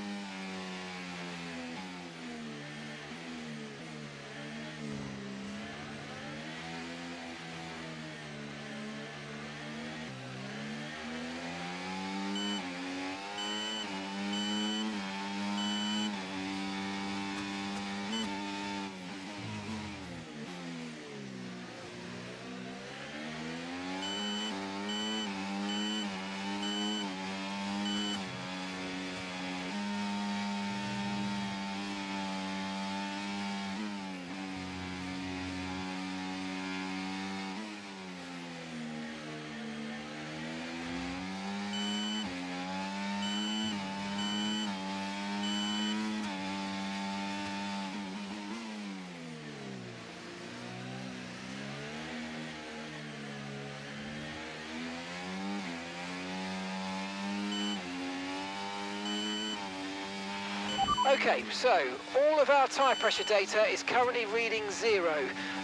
Okay, so all of our tyre pressure data is currently reading 0.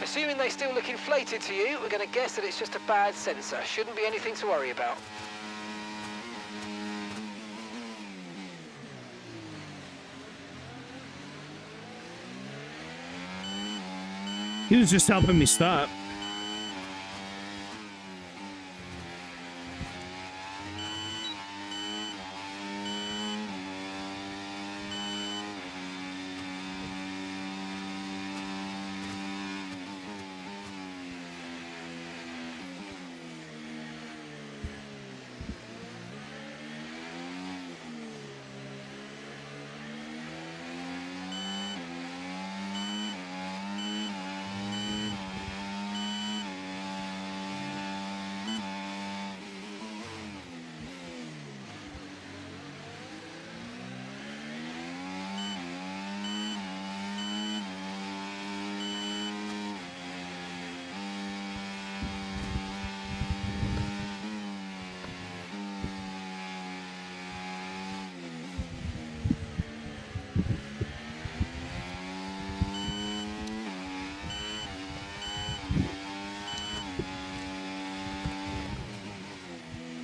Assuming they still look inflated to you, we're going to guess that it's just a bad sensor. Shouldn't be anything to worry about. He was just helping me stop.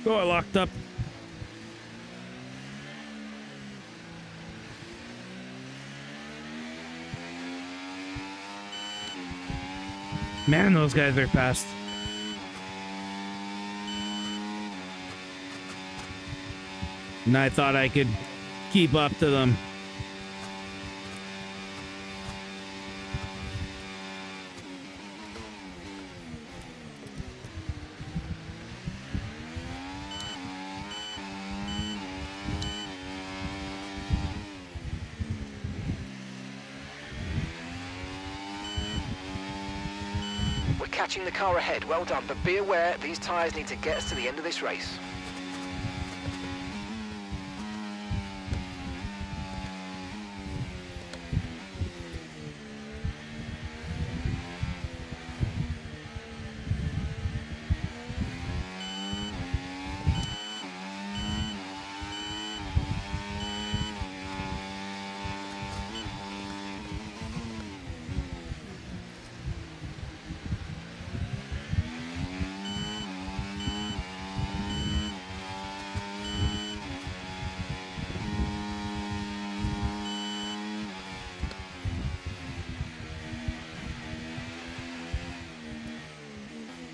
Oh, I locked up. Man, those guys are fast. And I thought I could keep up to them. Catching the car ahead, well done, but be aware these tyres need to get us to the end of this race.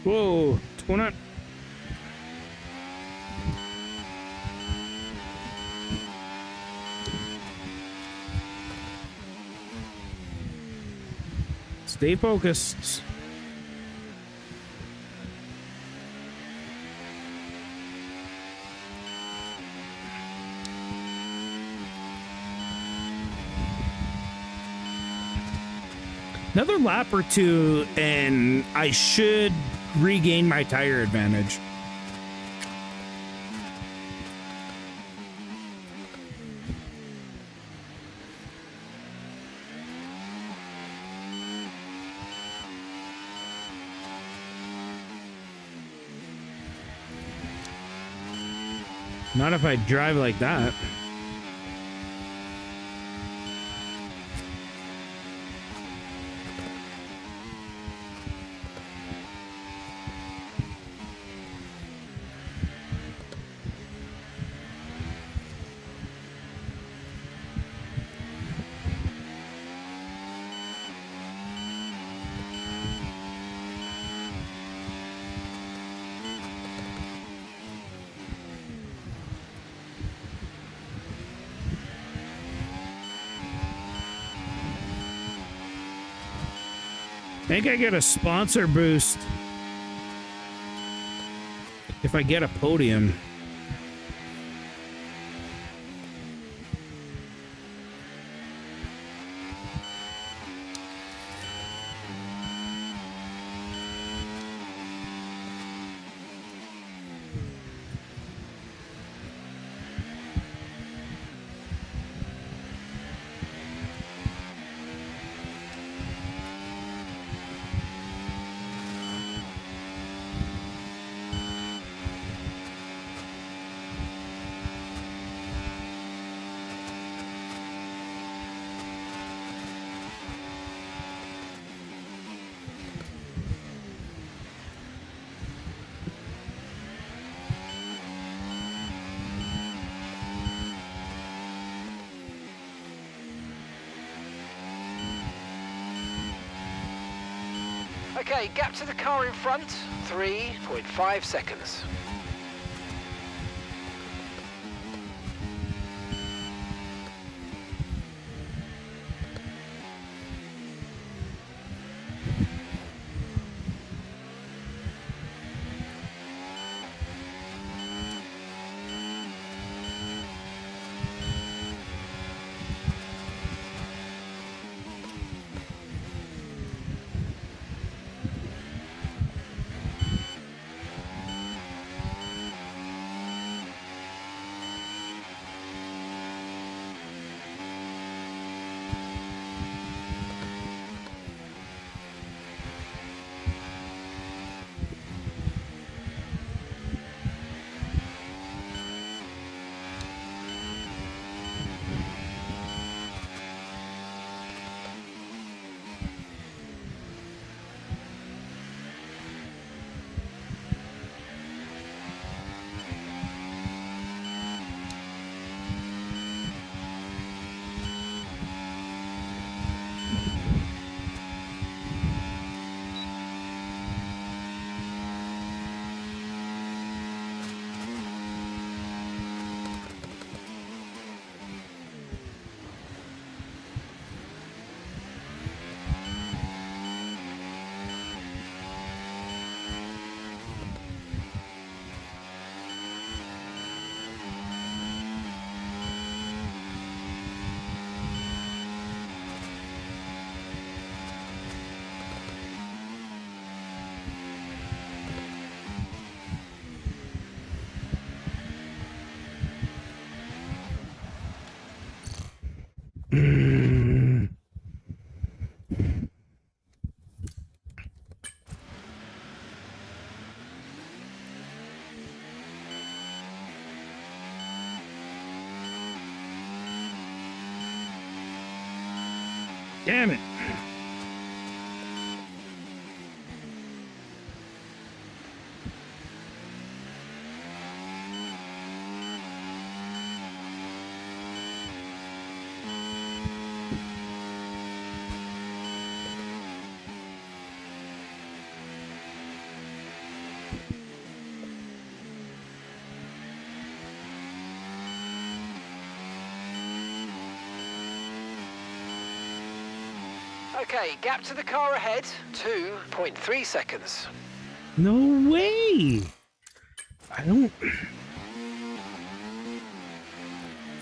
Whoa, what's going on? Stay focused. Another lap or two, and I should regain my tire advantage. Not if I drive like that. think I get a sponsor boost if I get a podium. Okay, gap to the car in front, 3.5 seconds. Damn it. Okay, gap to the car ahead, 2.3 seconds. No way. I don't.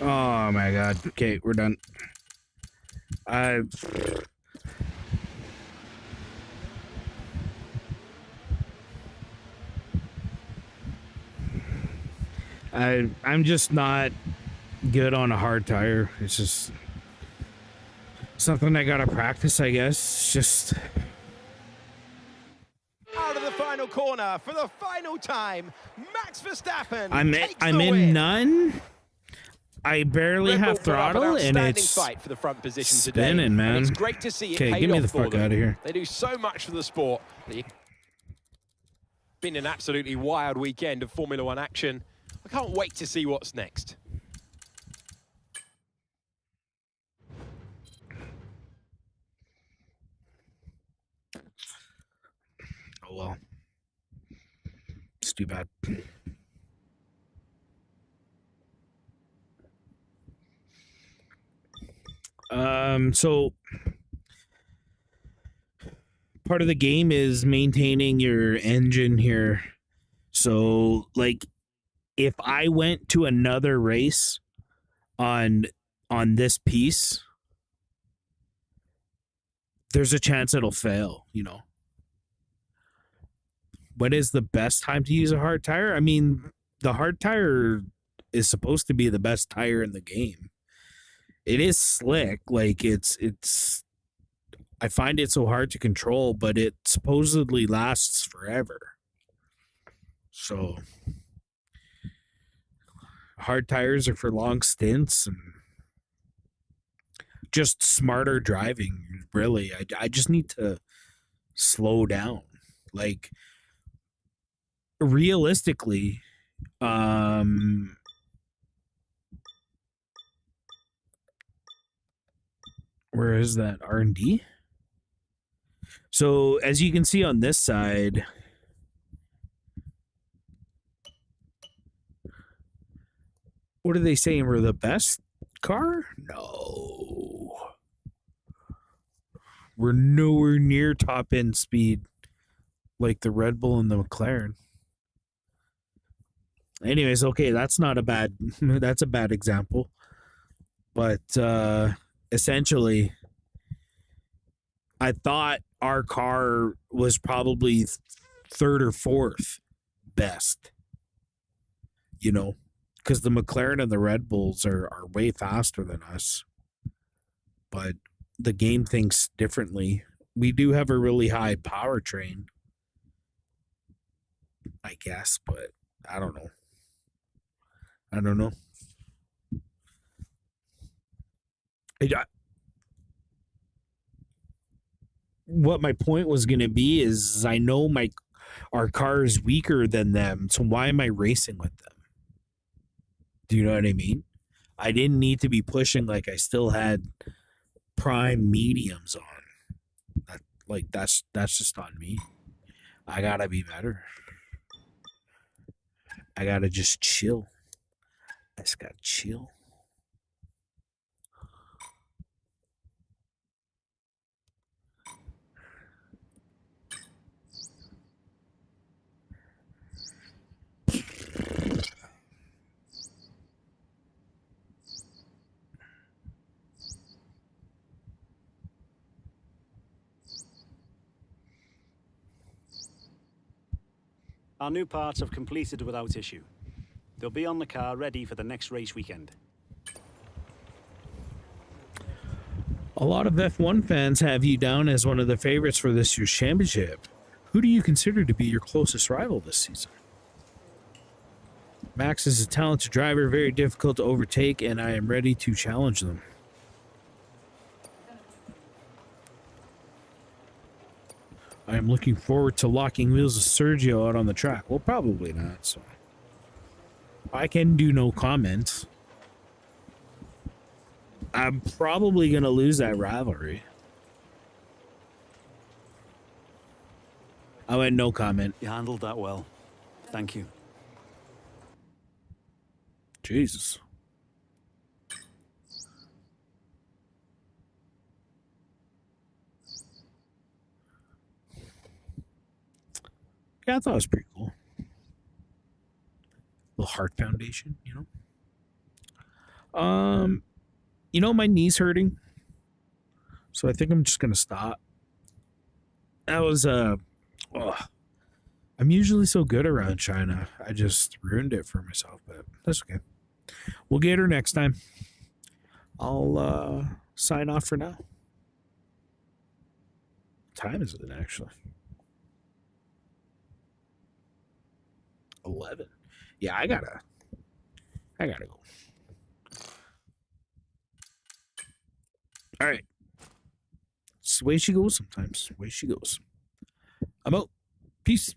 Oh my god. Okay, we're done. I'm just not good on a hard tire. It's just something I gotta practice, I guess. It's just Out of the final corner for the final time, Max Verstappen takes I'm the in win. none. I barely Red Bull have put up an throttle and outstanding it's fight for the front position spinning, today, man. and it's great to see it Okay, paid get me off the for fuck them. out of here. They do so much for the sport. It's been an absolutely wild weekend of Formula One action. I can't wait to see what's next. Oh well. It's too bad. So part of the game is maintaining your engine here. So, like, if I went to another race on this piece, there's a chance it'll fail, you know. When is the best time to use a hard tire? I mean, the hard tire is supposed to be the best tire in the game. It is slick, like it's I find it so hard to control, but it supposedly lasts forever. So hard tires are for long stints and just smarter driving, really. I just need to slow down. Like, realistically, where is that R&D? So as you can see on this side, what are they saying? We're the best car? No. We're nowhere near top end speed like the Red Bull and the McLaren. Anyways, okay, that's a bad example. But essentially, I thought our car was probably third or fourth best, you know, because the McLaren and the Red Bulls are way faster than us. But the game thinks differently. We do have a really high powertrain, I guess, but I don't know. What my point was going to be is I know our car is weaker than them, so why am I racing with them? Do you know what I mean? I didn't need to be pushing like I still had prime mediums on. That's just on me. I gotta be better. I gotta just chill. I just gotta chill. Our new parts have completed without issue. They'll be on the car ready for the next race weekend. A lot of F1 fans have you down as one of the favorites for this year's championship. Who do you consider to be your closest rival this season? Max is a talented driver, very difficult to overtake, and I am ready to challenge them. I am looking forward to locking wheels with Sergio out on the track. Well, probably not, so I can do no comment. I'm probably going to lose that rivalry. I went no comment. You handled that well. Thank you. Jesus. Yeah, I thought it was pretty cool. Little heart foundation, you know. My knee's hurting, so I think I'm just gonna stop. That was I'm usually so good around China. I just ruined it for myself, but that's okay. We'll get her next time. I'll sign off for now. What time is it actually? 11. Yeah, I gotta go. All right. It's the way she goes sometimes. The way she goes. I'm out. Peace.